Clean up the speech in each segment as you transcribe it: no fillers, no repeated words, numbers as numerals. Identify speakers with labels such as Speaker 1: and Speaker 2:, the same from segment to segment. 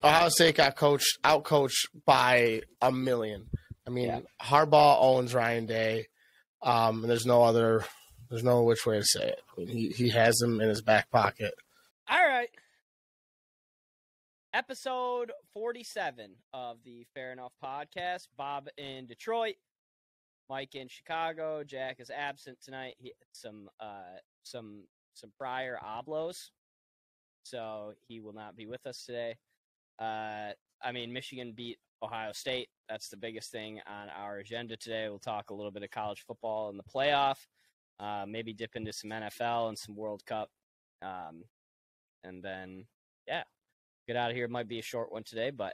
Speaker 1: Ohio State got out-coached by a million. I mean, Harbaugh owns Ryan Day. And there's no which way to say it. I mean, he has him in his back pocket.
Speaker 2: All right. Episode 47 of the Fair Enough podcast. Bob in Detroit, Mike in Chicago. Jack is absent tonight. He had some prior oblos, so he will not be with us today. Michigan beat Ohio State. That's the biggest thing on our agenda today. We'll talk a little bit of college football in the playoff, maybe dip into some NFL and some World Cup. And then, get out of here. It might be a short one today, but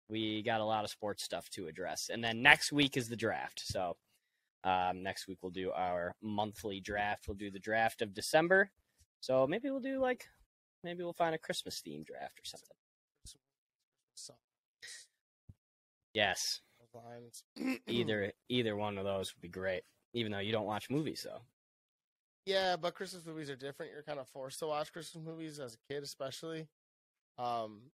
Speaker 2: we got a lot of sports stuff to address. And then next week is the draft. So next week we'll do our monthly draft. We'll do the draft of December. So maybe we'll find a Christmas themed draft or something. Yes. Either one of those would be great, even though you don't watch movies, though.
Speaker 1: Yeah, but Christmas movies are different. You're kind of forced to watch Christmas movies as a kid, especially. And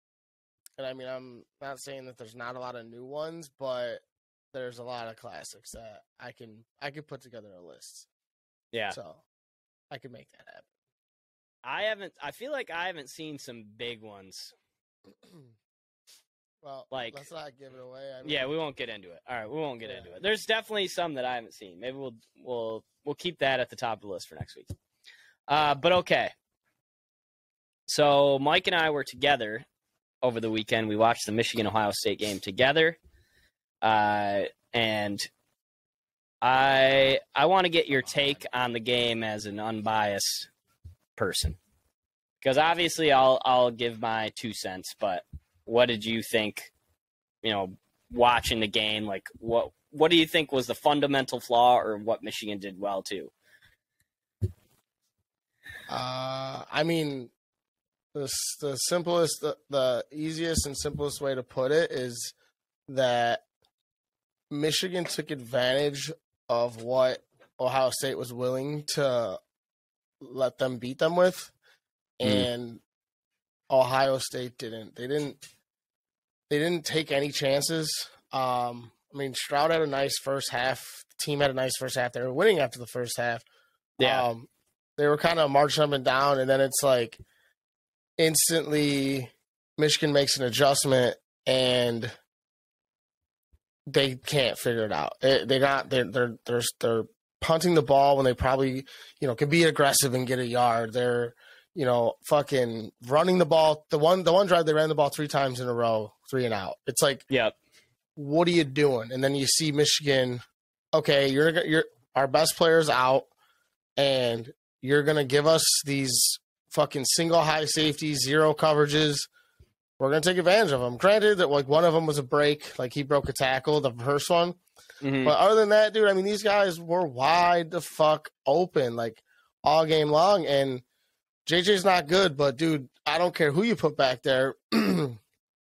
Speaker 1: I mean, I'm not saying that there's not a lot of new ones, but there's a lot of classics that I could put together a list. Yeah. So I could make that happen.
Speaker 2: I feel like I haven't seen some big ones.
Speaker 1: Well, let's not give it away.
Speaker 2: We won't get into it. All right, we won't get into it. There's definitely some that I haven't seen. Maybe we'll keep that at the top of the list for next week. But okay. So Mike and I were together over the weekend. We watched the Michigan-Ohio State game together. And I want to get your take on the game as an unbiased person. Because obviously I'll give my 2 cents, but what did you think, watching the game? Like, what do you think was the fundamental flaw or what Michigan did well, too?
Speaker 1: The easiest and simplest way to put it is that Michigan took advantage of what Ohio State was willing to let them beat them with, and Ohio State didn't. They didn't take any chances. Stroud had a nice first half. The team had a nice first half. They were winning after the first half. Yeah. They were kind of marching up and down, and then it's like instantly Michigan makes an adjustment, and they can't figure it out. They're punting the ball when they probably can be aggressive and get a yard. They're fucking running the ball. The one drive they ran the ball 3 times in a row, 3 and out. It's like, what are you doing? And then you see Michigan. Okay, you're our best player's out, and you're gonna give us these fucking single high safeties, 0 coverages. We're gonna take advantage of them. Granted that one of them was a break, like he broke a tackle, the first one. Mm-hmm. But other than that, dude, these guys were wide the fuck open, like all game long, and JJ's not good, but, dude, I don't care who you put back there. They're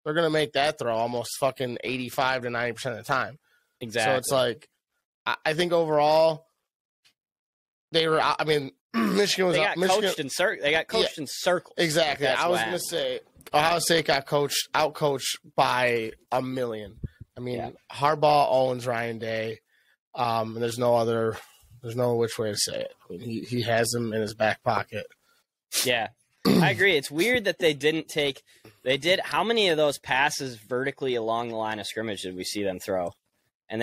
Speaker 1: going to make that throw almost fucking 85 to 90% of the time. Exactly. So it's like, I think overall, Michigan was
Speaker 2: They got coached in circles.
Speaker 1: Exactly. I was going to say, Ohio State got out-coached by a million. Harbaugh owns Ryan Day. And there's no which way to say it. He has him in his back pocket.
Speaker 2: Yeah, I agree. It's weird that they did. How many of those passes vertically along the line of scrimmage did we see them throw? And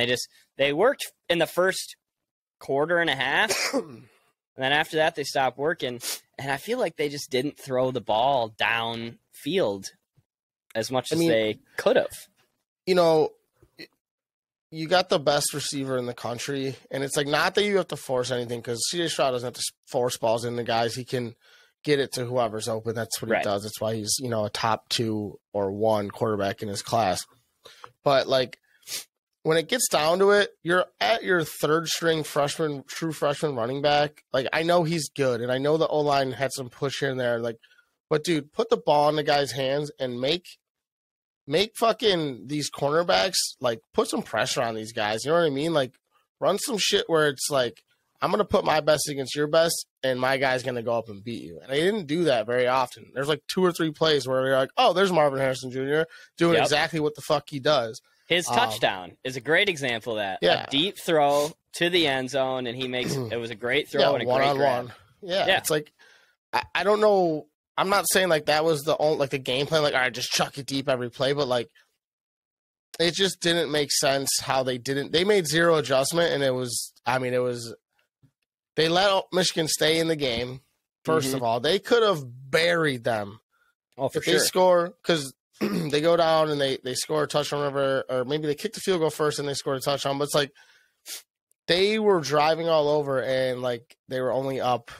Speaker 2: they worked in the first quarter and a half. And then after that, they stopped working. And I feel like they just didn't throw the ball downfield as much as they could have. You got the best receiver in the country. And it's like, not that you have to force anything, because C.J. Stroud doesn't have to force balls into guys. He can get it to whoever's open. That's what he does. That's why he's, a top 2 or 1 quarterback in his class. But, like, when it gets down to it, you're at your 3rd string true freshman running back. Like, I know he's good, and I know the O-line had some push here and there. Like, but, dude, put the ball in the guy's hands and make fucking these cornerbacks, like, put some pressure on these guys. You know what I mean? Like, run some shit where it's like,
Speaker 1: I'm going to put my best against your best, and my guy's going to go up and beat you. And they didn't do that very often. There's like 2 or 3 plays where you're like, oh, there's Marvin Harrison Jr. doing exactly what the fuck he does.
Speaker 2: His touchdown is a great example of that.
Speaker 1: Yeah.
Speaker 2: A deep throw to the end zone, and he makes it was a great throw and a great grab.
Speaker 1: Yeah, it's like I don't know. I'm not saying like that was the only, like the game plan. Like, all right, just chuck it deep every play, but like it just didn't make sense how they didn't. They made zero adjustment, and it was. I mean, it was. They let Michigan stay in the game. First of all, they could have buried them.
Speaker 2: Oh, for
Speaker 1: if
Speaker 2: sure.
Speaker 1: they score because. They go down and they score a touchdown, or maybe they kick the field goal first and they scored a touchdown. But it's like they were driving all over and like they were only up,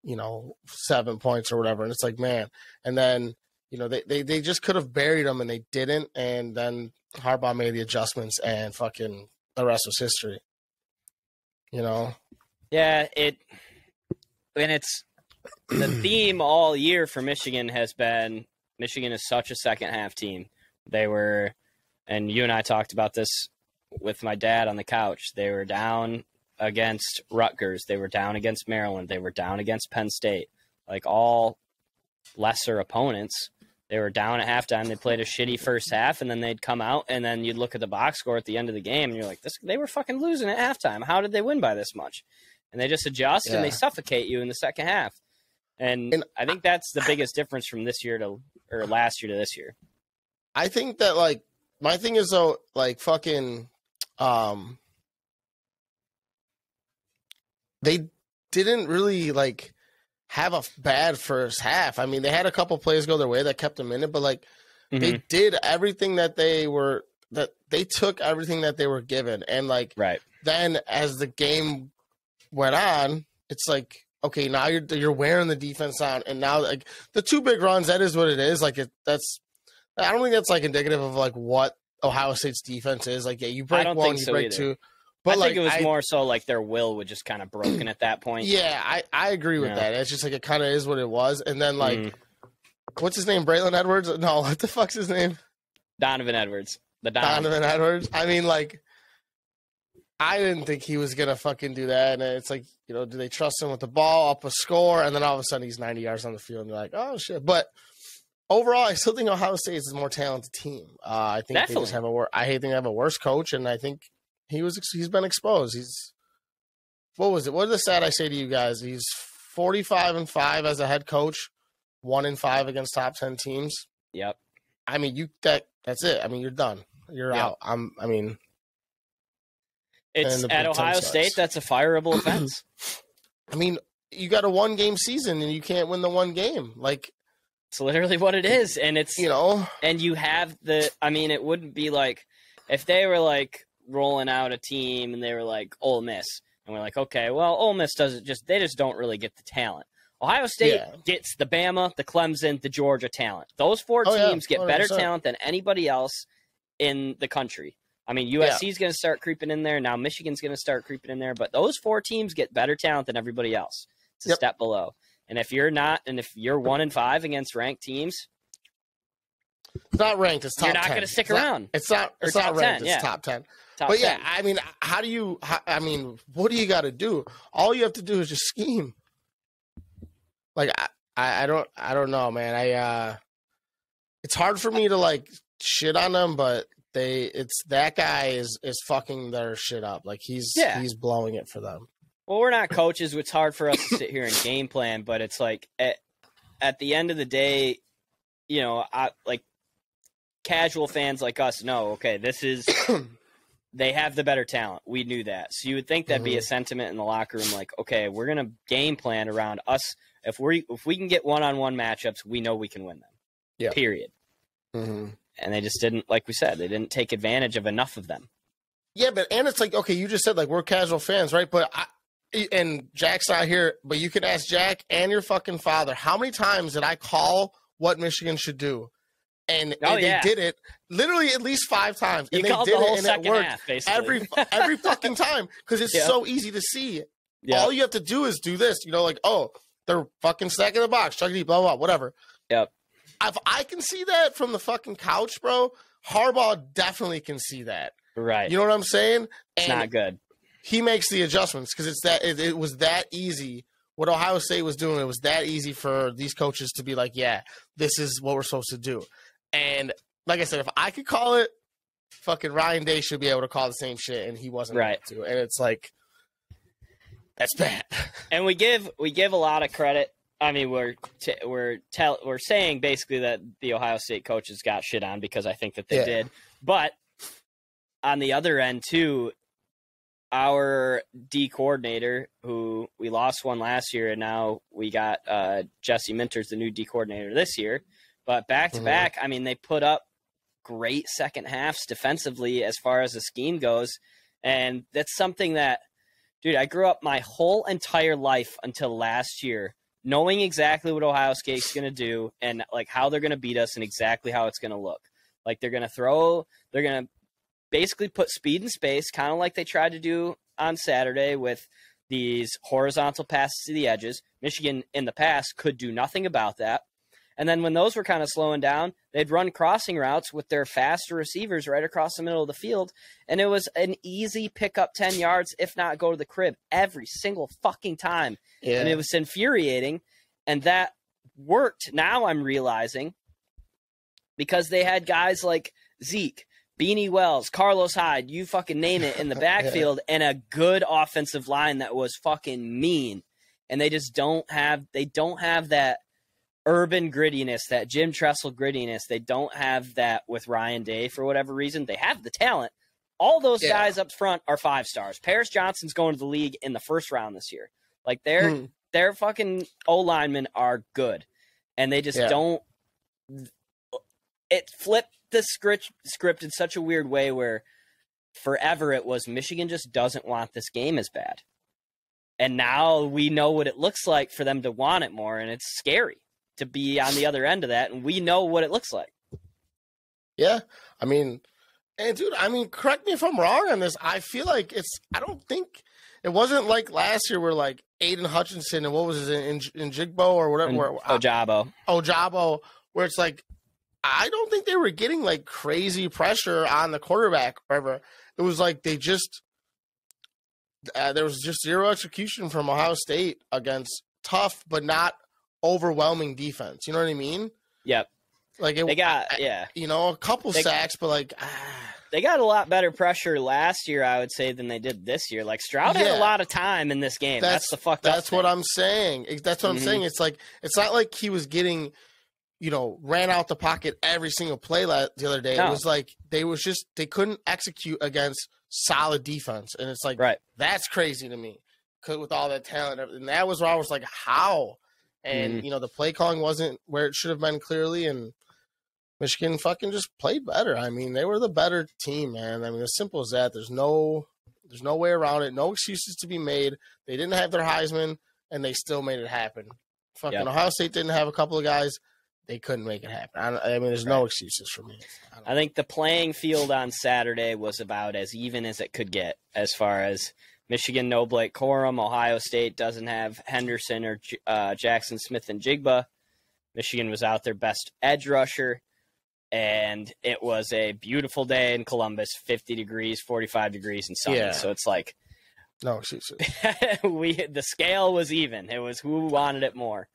Speaker 1: 7 points or whatever. And it's like, man. And then, they just could have buried them and they didn't. And then Harbaugh made the adjustments and fucking the rest was history. Yeah,
Speaker 2: it's the theme all year for Michigan has been Michigan is such a second-half team. They were, and you and I talked about this with my dad on the couch, they were down against Rutgers. They were down against Maryland. They were down against Penn State. Like all lesser opponents, they were down at halftime. They played a shitty first half, and then they'd come out, and then you'd look at the box score at the end of the game, and you're like, they were fucking losing at halftime. How did they win by this much? And they just adjust, and they suffocate you in the second half. And I think that's the biggest difference from last year to this year.
Speaker 1: I think that like my thing is though, like fucking, they didn't really like have a bad first half. I mean, they had a couple plays go their way that kept them in it, but like they did everything that they took everything that they were given, and like then as the game went on, it's like. Okay, now you're wearing the defense out, and now like the 2 big runs, that is what it is. Like I don't think that's like indicative of like what Ohio State's defense is. Like, yeah, you break one, you break 2. But
Speaker 2: I think it was more so like their will was just kind of broken at that point.
Speaker 1: Yeah, I agree with that. It's just like it kind of is what it was. And then like, what's his name? Braylon Edwards? No, what the fuck's his name?
Speaker 2: Donovan Edwards.
Speaker 1: Donovan Edwards. I mean, like, I didn't think he was gonna fucking do that. And it's like, do they trust him with the ball, up a score, and then all of a sudden he's 90 yards on the field, and you're like, oh shit. But overall, I still think Ohio State is a more talented team. I think they just have they have a worse coach, and I think he's been exposed. What was it? What did the stat I say to you guys? He's 45-5 as a head coach, 1-5 against top 10 teams.
Speaker 2: Yep.
Speaker 1: I mean, that's it. I mean, you're done. You're out.
Speaker 2: It's at Ohio State. That's a fireable offense.
Speaker 1: I mean, you got a 1-game season and you can't win the 1 game. Like,
Speaker 2: it's literally what it is. And it's, and you have it wouldn't be like if they were like rolling out a team and they were like Ole Miss and we're like, okay, well, Ole Miss they just don't really get the talent. Ohio State gets the Bama, the Clemson, the Georgia talent. Those 4 teams get better talent than anybody else in the country. I mean, USC is going to start creeping in there. Now Michigan's going to start creeping in there. But those 4 teams get better talent than everybody else. It's a step below. And if you're 1-5 against ranked teams,
Speaker 1: it's not ranked. It's top 10.
Speaker 2: You're not going to stick around.
Speaker 1: It's not ranked. It's top 10. But yeah, I mean, what do you got to do? All you have to do is just scheme. Like I don't know, man. It's hard for me to like shit on them, but. That guy is fucking their shit up. Like he's blowing it for them.
Speaker 2: Well, we're not coaches. It's hard for us to sit here and game plan, but it's like at the end of the day, like casual fans like us know, okay, this is they have the better talent. We knew that. So you would think that'd be a sentiment in the locker room like, okay, we're going to game plan around us. If we can get one-on-one matchups, we know we can win them. Yeah. Period. Mm-hmm. And they just didn't, like we said, they didn't take advantage of enough of them.
Speaker 1: Yeah, and it's like, okay, you just said, like, we're casual fans, right? But and Jack's not here, but you can ask Jack and your fucking father, how many times did I call what Michigan should do? And they did it literally at least 5 times. And
Speaker 2: they did the whole second half, basically.
Speaker 1: Every fucking time because it's so easy to see. Yep. All you have to do is do this, like, oh, they're fucking stacking the box, chuck it, blah, blah, whatever.
Speaker 2: Yep.
Speaker 1: If I can see that from the fucking couch, bro, Harbaugh definitely can see that.
Speaker 2: Right.
Speaker 1: You know what I'm saying?
Speaker 2: It's not good.
Speaker 1: he makes the adjustments because it was that easy. What Ohio State was doing, it was that easy for these coaches to be like, yeah, this is what we're supposed to do. And like I said, if I could call it, fucking Ryan Day should be able to call the same shit, and he wasn't able to. And it's like, that's bad.
Speaker 2: And we give a lot of credit. I mean, we're saying basically that the Ohio State coaches got shit on because I think that they did. But on the other end too, our D coordinator, who we lost one last year, and now we got Jesse Minters, the new D coordinator this year. But back to back, I mean, they put up great second halves defensively as far as the scheme goes, and that's something that, dude, I grew up my whole entire life until last year knowing exactly what Ohio State's going to do and like how they're going to beat us and exactly how it's going to look. Like they're going to basically put speed in space, kind of like they tried to do on Saturday with these horizontal passes to the edges. Michigan in the past could do nothing about that. And then when those were kind of slowing down, they'd run crossing routes with their faster receivers right across the middle of the field. And it was an easy pick up 10 yards, if not go to the crib, every single fucking time. Yeah. And it was infuriating. And that worked. Now I'm realizing because they had guys like Zeke, Beanie Wells, Carlos Hyde, you fucking name it, in the backfield, and a good offensive line that was fucking mean. And they just don't have that urban grittiness, that Jim Tressel grittiness. They don't have that with Ryan Day for whatever reason. They have the talent. All those guys up front are 5 stars. Paris Johnson's going to the league in the first round this year. Like their fucking O-linemen are good. And they just don't – it flipped the script in such a weird way where forever it was Michigan just doesn't want this game as bad. And now we know what it looks like for them to want it more, and it's scary to be on the other end of that, and we know what it looks like.
Speaker 1: Yeah, I mean, and dude, I mean, correct me if I'm wrong on this. I feel like I don't think it wasn't like last year where like Aiden Hutchinson and what was his in Jigbo or whatever. Ojabo, where it's like, I don't think they were getting like crazy pressure on the quarterback or whatever. It was like they just, there was just zero execution from Ohio State against tough, but not overwhelming defense. You know what I mean?
Speaker 2: Yep.
Speaker 1: Like
Speaker 2: they got
Speaker 1: a couple sacks, but like
Speaker 2: they got a lot better pressure last year, I would say, than they did this year. Like Stroud had a lot of time in this game. That's the fucked up
Speaker 1: That's
Speaker 2: thing.
Speaker 1: What I'm saying. That's what I'm saying. It's like it's not like he was getting, ran out the pocket every single play the other day. No. It was like they couldn't execute against solid defense, and it's like that's crazy to me with all that talent. And that was where I was like, how? And, the play calling wasn't where it should have been clearly, and Michigan fucking just played better. I mean, they were the better team, man. I mean, as simple as that. There's no way around it. No excuses to be made. They didn't have their Heisman, and they still made it happen. Fucking Ohio State didn't have a couple of guys. They couldn't make it happen. I mean, there's no excuses for me.
Speaker 2: I think the playing field on Saturday was about as even as it could get as far as Michigan, no Blake Corum. Ohio State doesn't have Henderson or Jackson Smith and Jigba. Michigan was out their best edge rusher, and it was a beautiful day in Columbus, 50 degrees, 45 degrees, and sunny. Yeah. So it's like
Speaker 1: no excuses.
Speaker 2: The scale was even. It was who wanted it more.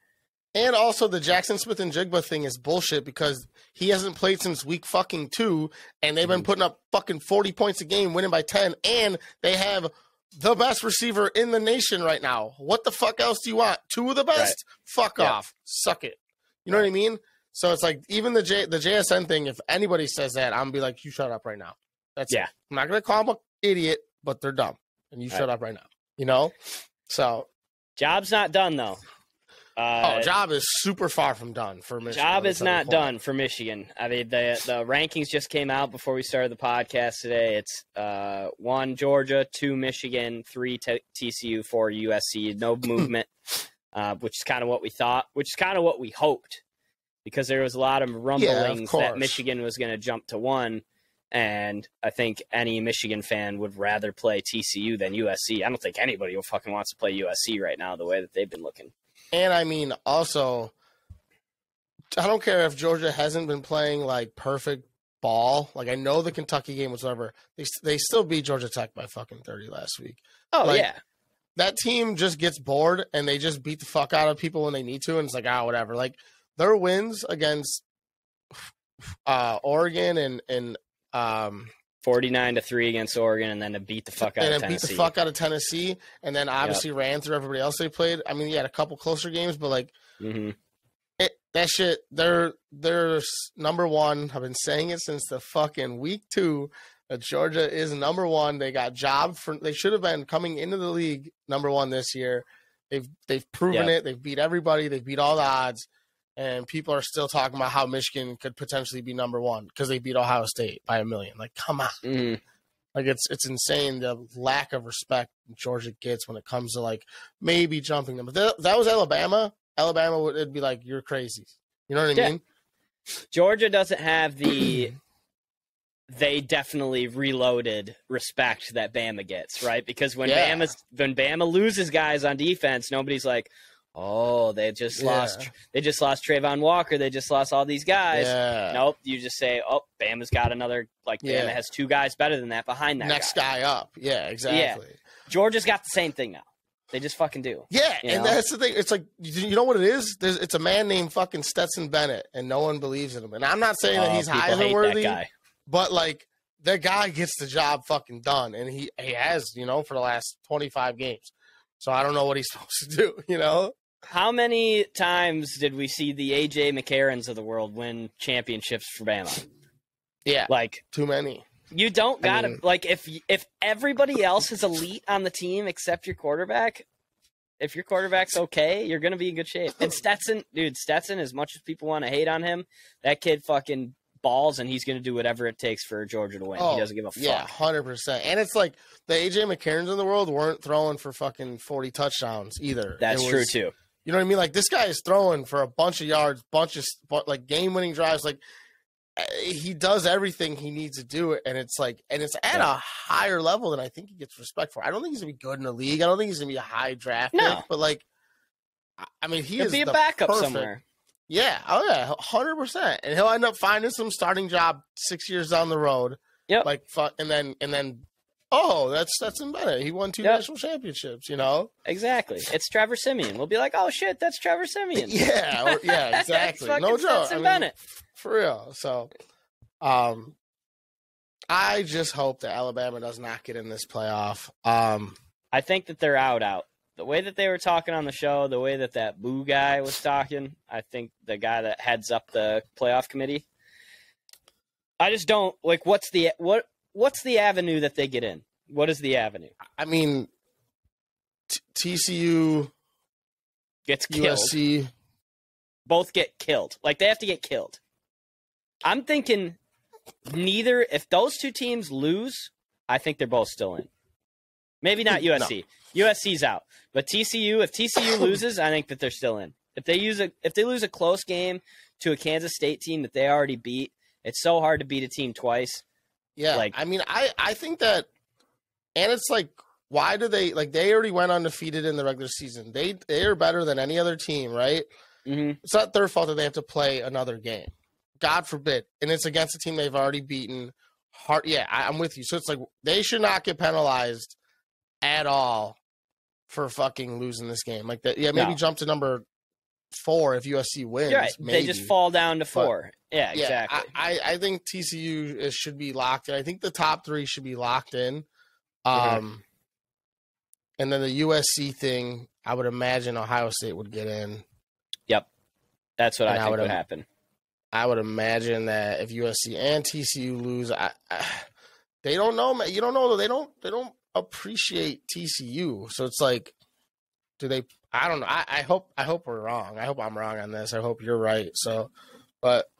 Speaker 1: And also the Jackson Smith and Jigba thing is bullshit because he hasn't played since week fucking 2, and they've been putting up fucking 40 points a game, winning by 10, and they have the best receiver in the nation right now. What the fuck else do you want? 2 of the best? Fuck off. Suck it. You know what I mean? So it's like even the JSN thing, if anybody says that, I'm going to be like, you shut up right now. That's it. I'm not going to call them an idiot, but they're dumb. And you shut up right now. So.
Speaker 2: Job's not done, though.
Speaker 1: Job is super far from done for Michigan.
Speaker 2: Job is not done for Michigan. I mean, the rankings just came out before we started the podcast today. It's 1 Georgia, 2 Michigan, 3 TCU, 4 USC. No movement, which is kind of what we thought, which is kind of what we hoped, because there was a lot of rumblings that Michigan was going to jump to 1. And I think any Michigan fan would rather play TCU than USC. I don't think anybody fucking wants to play USC right now the way that they've been looking.
Speaker 1: And I mean, also, I don't care if Georgia hasn't been playing like perfect ball. Like, I know the Kentucky game was whatever. They still beat Georgia Tech by fucking 30 last week.
Speaker 2: Oh,
Speaker 1: like,
Speaker 2: yeah.
Speaker 1: That team just gets bored and they just beat the fuck out of people when they need to. And it's like, whatever. Like, their wins against Oregon and
Speaker 2: 49-3 against Oregon, and then to beat the fuck out of Tennessee.
Speaker 1: Beat the fuck out of Tennessee, and then obviously ran through everybody else they played. I mean, he had a couple closer games, but like that shit, they're number one. I've been saying it since the fucking week 2 that Georgia is number one. They got jobbed for. They should have been coming into the league number one this year. They've proven it. They've beat everybody. They've beat all the odds. And people are still talking about how Michigan could potentially be number one because they beat Ohio State by 1 million. Like, come on. Like, it's insane the lack of respect Georgia gets when it comes to, like, maybe jumping them. But that was Alabama. Alabama would be like, you're crazy. You know what I mean?
Speaker 2: Georgia doesn't have the they definitely reloaded respect that Bama gets, right? Because when Bama loses guys on defense, nobody's like, oh, they just lost Trayvon Walker. They just lost all these guys.
Speaker 1: Yeah.
Speaker 2: Nope. You just say, oh, Bama's got another, Bama has 2 guys better than that behind that
Speaker 1: next guy up. Yeah, exactly.
Speaker 2: Yeah. Georgia's got the same thing now. They just fucking do.
Speaker 1: Yeah, and that's the thing. It's like, you know what it is? It's a man named fucking Stetson Bennett, and no one believes in him. And I'm not saying that he's Heisman worthy, but like, that guy gets the job fucking done, and he has, for the last 25 games. So I don't know what he's supposed to do, How
Speaker 2: many times did we see the A.J. McCarrons of the world win championships for Bama?
Speaker 1: Yeah. Too many.
Speaker 2: You don't got to, if everybody else is elite on the team except your quarterback, if your quarterback's okay, you're going to be in good shape. And Stetson, as much as people want to hate on him, that kid fucking balls, and he's going to do whatever it takes for Georgia to win. He doesn't give a fuck.
Speaker 1: Yeah, 100%. And it's like the A.J. McCarrons in the world weren't throwing for fucking 40 touchdowns either.
Speaker 2: That's true, too.
Speaker 1: You know what I mean? Like, this guy is throwing for a bunch of yards, game-winning drives. Like, he does everything he needs to do, and it's at a higher level than I think he gets respect for. I don't think he's gonna be good in the league. I don't think he's gonna be a high draft pick, but he'll
Speaker 2: be a backup somewhere.
Speaker 1: Yeah, 100%, and he'll end up finding some starting job 6 years down the road.
Speaker 2: Yep.
Speaker 1: And then. Oh, that's embedded. He won 2 national championships,
Speaker 2: Exactly. It's Trevor Siemian. We'll be like, oh, shit, that's Trevor Siemian.
Speaker 1: Yeah, exactly. No joke. For real. So, I just hope that Alabama does not get in this playoff.
Speaker 2: I think that they're out. The way that they were talking on the show, the way that Boo guy was talking, I think the guy that heads up the playoff committee, I just don't, what's the avenue that they get in? What is the avenue?
Speaker 1: I mean, TCU
Speaker 2: gets killed.
Speaker 1: USC.
Speaker 2: Both get killed. They have to get killed. I'm thinking neither. If those 2 teams lose, I think they're both still in. Maybe not USC. No. USC's out. But TCU, if TCU loses, I think that they're still in. If they lose a close game to a Kansas State team that they already beat, it's so hard to beat a team twice.
Speaker 1: Yeah, I think that, and it's why do they they already went undefeated in the regular season? They are better than any other team, right?
Speaker 2: Mm-hmm.
Speaker 1: It's not their fault that they have to play another game. God forbid, and it's against a team they've already beaten. I'm with you. So it's they should not get penalized at all for fucking losing this game like that. Yeah, maybe jump to number 4 if USC wins.
Speaker 2: You're right.
Speaker 1: Maybe.
Speaker 2: They just fall down to 4. Yeah, exactly.
Speaker 1: I think TCU should be locked in. I think the top 3 should be locked in. And then the USC thing, I would imagine Ohio State would get in.
Speaker 2: Yep. That's what I think would happen.
Speaker 1: I would imagine that if USC and TCU lose, they don't know. You don't know. They don't appreciate TCU. So it's do they? I don't know. I hope we're wrong. I hope I'm wrong on this. I hope you're right. So, but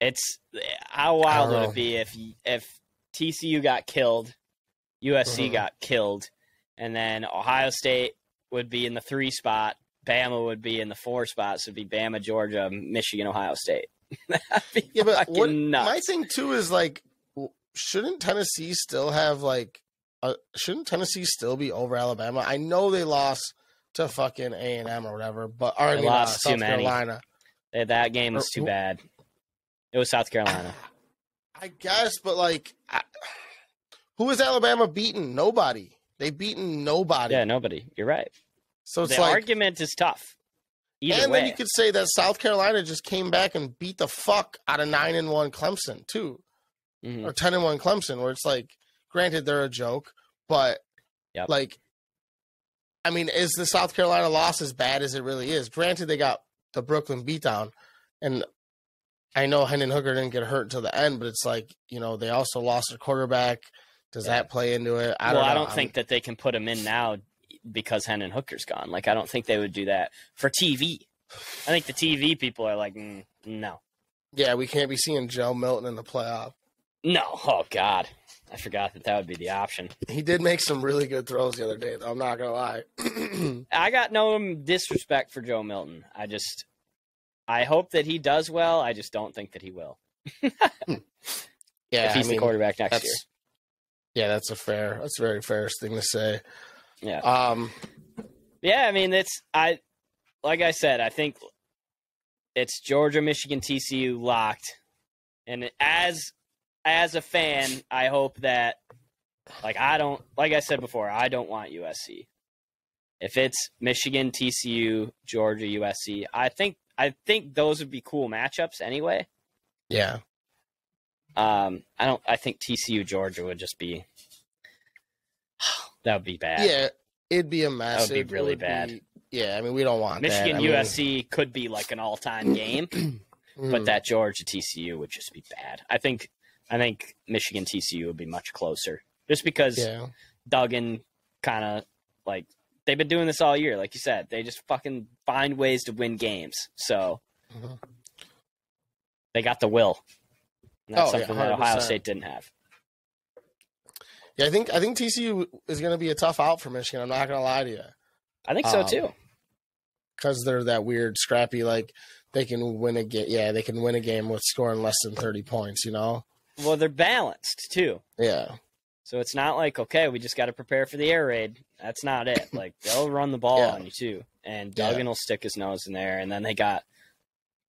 Speaker 2: it's how wild would it be if TCU got killed, USC got killed, and then Ohio State would be in the 3 spot, Bama would be in the 4 spot. So it'd be Bama, Georgia, Michigan, Ohio State.
Speaker 1: Yeah, but
Speaker 2: nuts.
Speaker 1: My thing too is shouldn't Tennessee still have shouldn't Tennessee still be over Alabama? I know they lost to fucking A&M or whatever, but
Speaker 2: they lost
Speaker 1: South Carolina.
Speaker 2: That game was too bad. It was South Carolina.
Speaker 1: I guess, but like, who is Alabama beating? Nobody. They've beaten nobody.
Speaker 2: Yeah, nobody. You're right.
Speaker 1: So it's
Speaker 2: the
Speaker 1: like,
Speaker 2: argument is tough. Either
Speaker 1: and
Speaker 2: way.
Speaker 1: then you could say that South Carolina just came back and beat the fuck out of 9-1 Clemson too, or 10-1 Clemson, where it's like, granted they're a joke, but like, I mean, is the South Carolina loss as bad as it really is? Granted, they got the Brooklyn beatdown, and I know Hendon Hooker didn't get hurt until the end, but it's like, you know, they also lost their quarterback. Does that play into it? I don't
Speaker 2: think that they can put him in now because Hendon Hooker's gone. Like, I don't think they would do that for TV. I think the TV people are like, no.
Speaker 1: Yeah, we can't be seeing Joe Milton in the playoff.
Speaker 2: No. Oh, God. I forgot that would be the option.
Speaker 1: He did make some really good throws the other day, though. I'm not going to lie.
Speaker 2: I got no disrespect for Joe Milton. I hope that he does well. I just don't think that he will.
Speaker 1: Yeah,
Speaker 2: if he's the quarterback next year.
Speaker 1: Yeah, that's a very fair thing to say.
Speaker 2: Yeah. Yeah, I mean, like I said, I think it's Georgia, Michigan, TCU locked. And as a fan, I hope that, like I said before, I don't want USC. If it's Michigan, TCU, Georgia, USC, I think those would be cool matchups anyway.
Speaker 1: Yeah.
Speaker 2: I think TCU, Georgia would just be, that would be bad.
Speaker 1: Yeah, it'd be a mess.
Speaker 2: That would be really bad.
Speaker 1: Yeah, I mean, we don't want
Speaker 2: Michigan,
Speaker 1: that.
Speaker 2: USC could be like an all-time game, but that Georgia, TCU would just be bad. I think Michigan, TCU would be much closer just because Duggan kind of, like, they've been doing this all year. Like you said, they just fucking find ways to win games. So they got the will. And that's something that Ohio State didn't have.
Speaker 1: Yeah, I think TCU is going to be a tough out for Michigan. I'm not going to lie to you.
Speaker 2: I think so too.
Speaker 1: Because they're that weird, scrappy, like they can win a game. Yeah, they can win a game with scoring less than 30 points. You know.
Speaker 2: Well, they're balanced too.
Speaker 1: Yeah.
Speaker 2: So it's not like, okay, we just got to prepare for the air raid. That's not it. Like, they'll run the ball on you too, and Duggan will stick his nose in there. And then they got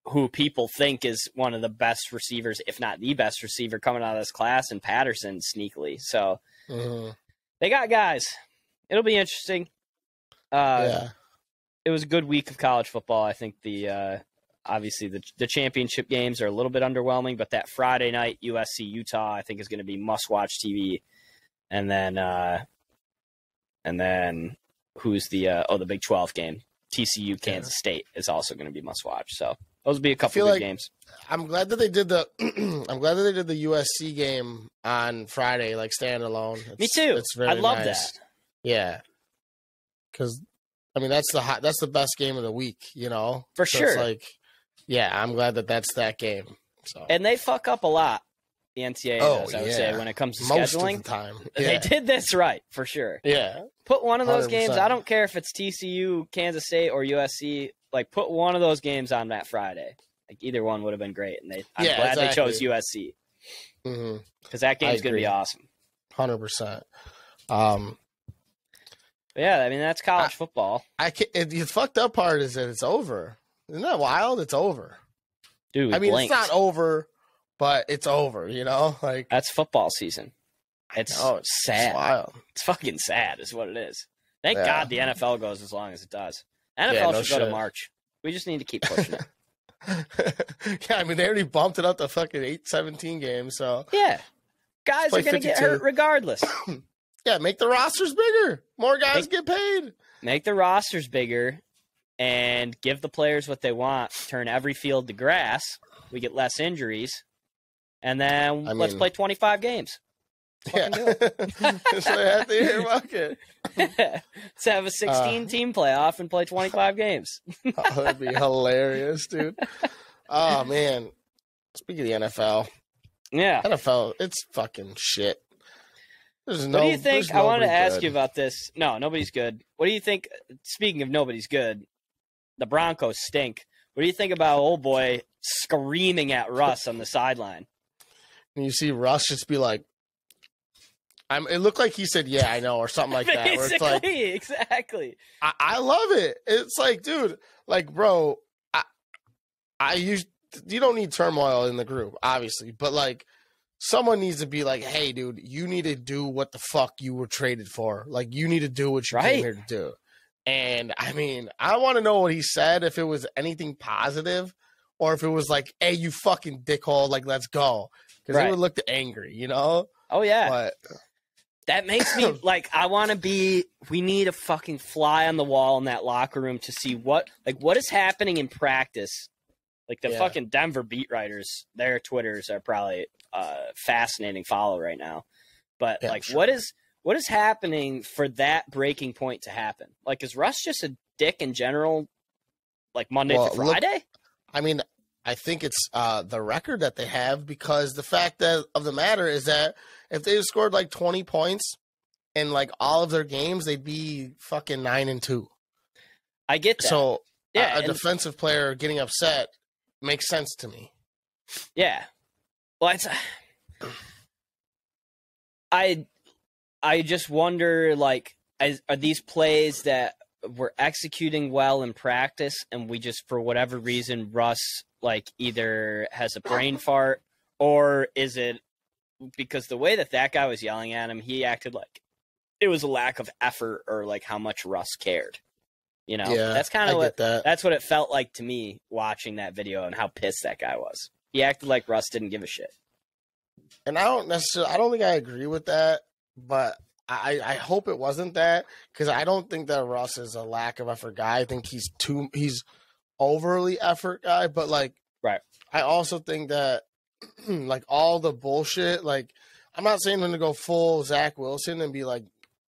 Speaker 2: who people think is one of the best receivers, if not the best receiver coming out of this class, and Patterson sneakily. So they got guys. It'll be interesting. It was a good week of college football. I think obviously the championship games are a little bit underwhelming, but that Friday night USC Utah I think is going to be must-watch TV. And then who's the Big 12 game? TCU Kansas State is also going to be must-watch. So those will be a couple of good games.
Speaker 1: I'm glad that they did the USC game on Friday, like standalone.
Speaker 2: Me too.
Speaker 1: It's very
Speaker 2: I love
Speaker 1: nice.
Speaker 2: that.
Speaker 1: Yeah, because I mean that's the best game of the week, you know.
Speaker 2: For sure.
Speaker 1: It's like, yeah, I'm glad that that's that game. So
Speaker 2: and they fuck up a lot. The NCAA does, I would say, when it comes to
Speaker 1: most
Speaker 2: scheduling.
Speaker 1: Of the time.
Speaker 2: They did this right, for sure.
Speaker 1: Yeah.
Speaker 2: Put one of those
Speaker 1: 100%.
Speaker 2: games, I don't care if it's TCU, Kansas State, or USC, like put one of those games on that Friday. Like either one would have been great. And I'm glad they chose USC. Because that game's going to be awesome.
Speaker 1: 100%.
Speaker 2: Yeah, I mean, that's college football.
Speaker 1: The fucked up part is that it's over. Isn't that wild? It's over.
Speaker 2: Dude,
Speaker 1: I mean,
Speaker 2: blinked.
Speaker 1: it's not over, but it's over, you know? Like
Speaker 2: that's football season. It's sad.
Speaker 1: It's wild.
Speaker 2: It's fucking sad is what it is. Thank God the NFL goes as long as it does. NFL should go to March. We just need to keep pushing it.
Speaker 1: Yeah, I mean, they already bumped it up to fucking 8-17 games, so.
Speaker 2: Yeah. Guys are going to get hurt regardless.
Speaker 1: Yeah, make the rosters bigger. More guys get paid.
Speaker 2: Make the rosters bigger and give the players what they want. Turn every field to grass. We get less injuries. And then let's play 25 games.
Speaker 1: Yeah. That's what I have to hear about it.
Speaker 2: Let's have a 16-team playoff and play 25 games.
Speaker 1: Oh, that'd be hilarious, dude. Oh, man. Speaking of the NFL.
Speaker 2: Yeah.
Speaker 1: NFL, it's fucking shit.
Speaker 2: What do you think? I wanted to ask you about this. No, nobody's good. What do you think? Speaking of nobody's good, the Broncos stink. What do you think about old boy screaming at Russ on the sideline?
Speaker 1: And you see Russ just be like, it looked like he said, "Yeah, I know," or something like that.
Speaker 2: Basically,
Speaker 1: where it's like,
Speaker 2: exactly.
Speaker 1: I love it. It's like, dude, like, bro, you don't need turmoil in the group, obviously, but like, someone needs to be like, hey, dude, you need to do what the fuck you were traded for. Like, you need to do what you came here to do. And, I mean, I want to know what he said, if it was anything positive or if it was like, hey, you fucking dickhole, like, let's go. Because he would look angry, you know?
Speaker 2: Oh, yeah.
Speaker 1: But
Speaker 2: that makes me, like, I want to be – we need a fucking fly on the wall in that locker room to see what is happening in practice. Like, the fucking Denver beat writers, their Twitters are probably fascinating follow right now. But, what is happening for that breaking point to happen? Like, is Russ just a dick in general, like, Monday to Friday?
Speaker 1: Look, I mean, I think it's the record that they have, because the fact of the matter is that if they scored, like, 20 points in, like, all of their games, they'd be fucking 9-2.
Speaker 2: I get that.
Speaker 1: So, a defensive player getting upset makes sense to me.
Speaker 2: Yeah. Well, I just wonder, like, are these plays that we're executing well in practice and we just, for whatever reason, Russ, like, either has a brain fart, or is it because the way that guy was yelling at him, he acted like it was a lack of effort or, like, how much Russ cared. You know, that's kind of that's what it felt like to me watching that video and how pissed that guy was. He acted like Russ didn't give a shit.
Speaker 1: And I don't think I agree with that, but I hope it wasn't that, because I don't think that Russ is a lack of effort guy. I think he's overly effort guy, but, like, I also think that like, all the bullshit, like, I'm not saying him to go full Zach Wilson and be like,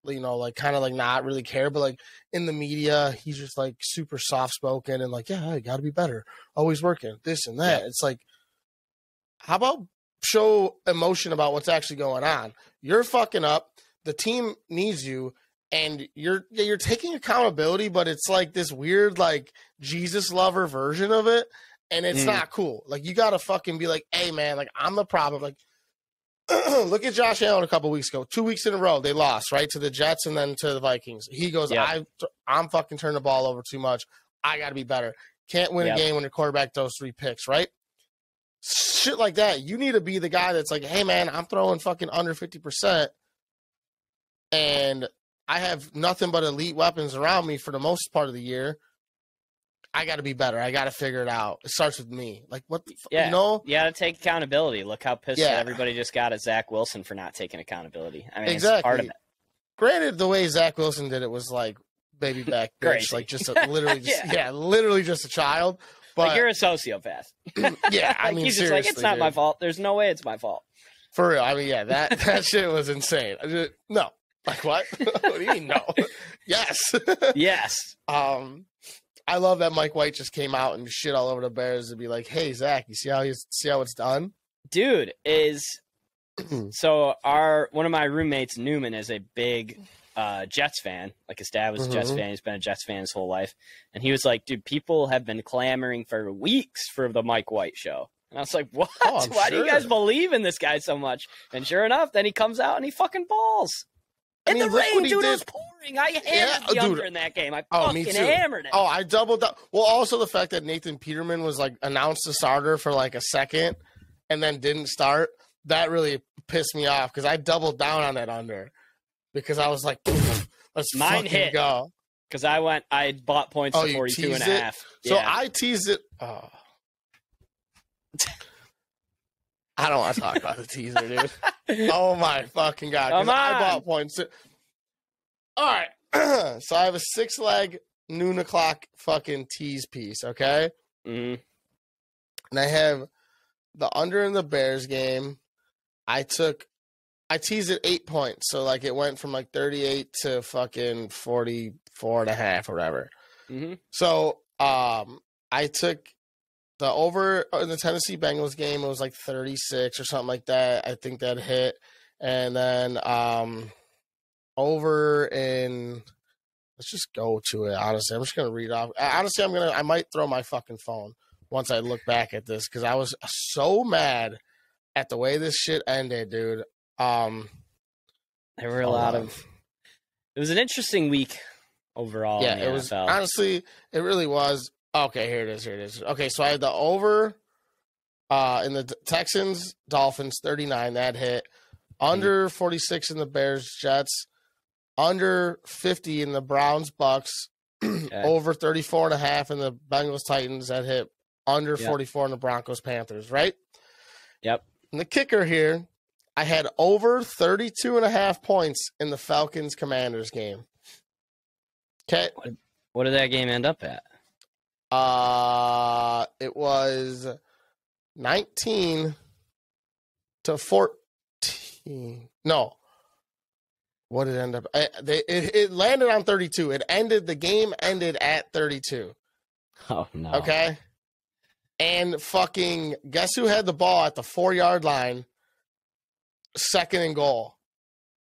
Speaker 1: you know, like, kind of like not really care, but, like, in the media, he's just, like, super soft spoken and like, yeah, I got to be better, always working, this and that. It's like, how about show emotion about what's actually going on? You're fucking up. The team needs you, and you're taking accountability, but it's like this weird, like, Jesus lover version of it, and it's not cool. Like, you got to fucking be like, hey, man, like, I'm the problem. Like, look at Josh Allen a couple weeks ago. 2 weeks in a row, they lost, right, to the Jets and then to the Vikings. He goes, I'm fucking turning the ball over too much. I got to be better. Can't win a game when your quarterback throws 3 picks, right? Shit like that. You need to be the guy that's like, hey, man, I'm throwing fucking under 50%, and I have nothing but elite weapons around me for the most part of the year. I got to be better. I got to figure it out. It starts with me. Like, what the you know?
Speaker 2: You got to take accountability. Look how pissed everybody just got at Zach Wilson for not taking accountability. I mean, it's part of it.
Speaker 1: Granted, the way Zach Wilson did it was like baby back bitch, like just literally just a child. But
Speaker 2: like, you're a sociopath.
Speaker 1: Yeah, I
Speaker 2: like,
Speaker 1: mean,
Speaker 2: he's just like, it's not my fault. There's no way it's my fault.
Speaker 1: For real. I mean, yeah, that shit was insane. No. Like, what? What do you mean, no? Yes.
Speaker 2: Yes.
Speaker 1: I love that Mike White just came out and shit all over the Bears to be like, hey, Zach, you see how it's done?
Speaker 2: Dude, so one of my roommates, Newman, is a big Jets fan. Like, his dad was a Jets fan. He's been a Jets fan his whole life. And he was like, dude, people have been clamoring for weeks for the Mike White show. And I was like, what? Why do you guys believe in this guy so much? And sure enough, then he comes out and he fucking balls. In the rain, dude, it was pouring. I hammered the under in that game. I fucking hammered it.
Speaker 1: Oh, I doubled up. Well, also the fact that Nathan Peterman was, like, announced the starter for, like, a second and then didn't start, that really pissed me off, because I doubled down on that under, because I was like, let's fucking go.
Speaker 2: Because I bought points to 42.5.
Speaker 1: So I teased it. Oh. I don't want to talk about the teaser, dude. Oh, my fucking God. Because I bought points. All right. So I have a 6-leg noon o'clock fucking tease piece, okay?
Speaker 2: Mm-hmm.
Speaker 1: And I have the under in the Bears game. I teased it 8 points. So, like, it went from, like, 38 to fucking 44.5 or whatever.
Speaker 2: Mm-hmm.
Speaker 1: So I took the over in the Tennessee Bengals game. It was like 36 or something like that. I think that hit. And then over in, let's just go to it. Honestly, I'm just gonna read off. Honestly, I might throw my fucking phone once I look back at this, because I was so mad at the way this shit ended, dude.
Speaker 2: There were a lot of. It was an interesting week overall.
Speaker 1: Yeah,
Speaker 2: in the
Speaker 1: it was.
Speaker 2: NFL.
Speaker 1: Honestly, it really was. Okay, here it is. Okay, so I had the over In the Texans, Dolphins, 39, that hit. Under 46 in the Bears, Jets. Under 50 in the Browns, Bucks.
Speaker 2: Okay.
Speaker 1: Over 34.5 in the Bengals, Titans, that hit. Under 44 in the Broncos, Panthers, right?
Speaker 2: Yep.
Speaker 1: And the kicker here, I had over 32.5 points in the Falcons Commanders game. Okay.
Speaker 2: What did that game end up at?
Speaker 1: It was 19 to 14. No. What did it end up? It landed on 32. The game ended at 32.
Speaker 2: Oh, no.
Speaker 1: Okay. And fucking guess who had the ball at the 4-yard line? Second and goal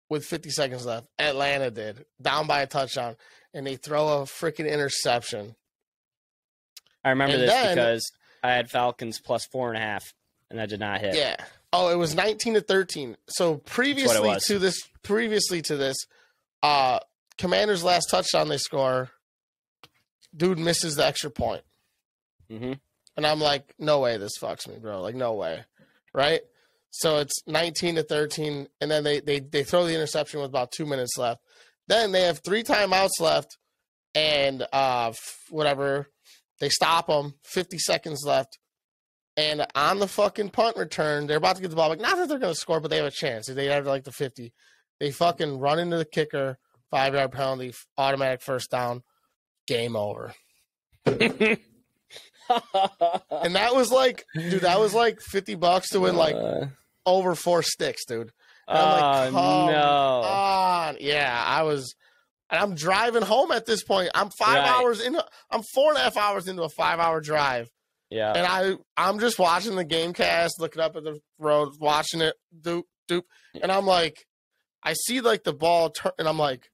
Speaker 1: with 50 seconds left. Atlanta did. Down by a touchdown. And they throw a freaking interception.
Speaker 2: I remember because I had Falcons plus 4.5, and that did not hit.
Speaker 1: Yeah. Oh, it was 19 to 13. So previously to this, Commanders' last touchdown they score, dude misses the extra point.
Speaker 2: Mm-hmm.
Speaker 1: And I'm like, no way this fucks me, bro. Like, no way. Right? So it's 19 to 13, and then they throw the interception with about 2 minutes left. Then they have 3 timeouts left, and whatever. They stop them, 50 seconds left. And on the fucking punt return, they're about to get the ball back. Not that they're going to score, but they have a chance. They have like the 50. They fucking run into the kicker, 5-yard penalty, automatic first down, game over. And that was like, dude, that was like $50 to win like over 4 sticks, dude. And I'm like, come on. Yeah, I'm driving home at this point. I'm 4.5 hours into a 5-hour drive.
Speaker 2: Yeah.
Speaker 1: And I'm just watching the game cast, looking up at the road, watching it, doop, doop. And I'm like, I see like the ball turn, and I'm like,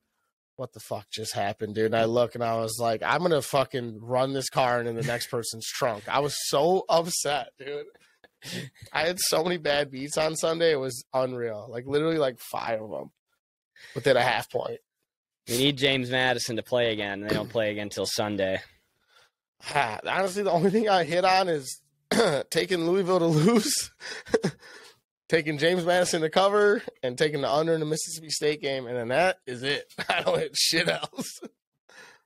Speaker 1: what the fuck just happened, dude? And I look, and I was like, I'm going to fucking run this car into the next person's trunk. I was so upset, dude. I had so many bad beats on Sunday. It was unreal. Like literally like 5 of them within a half point.
Speaker 2: We need James Madison to play again. They don't play again until Sunday.
Speaker 1: Honestly, the only thing I hit on is taking Louisville to lose, taking James Madison to cover, and taking the under in the Mississippi State game, and then that is it. I don't hit shit else.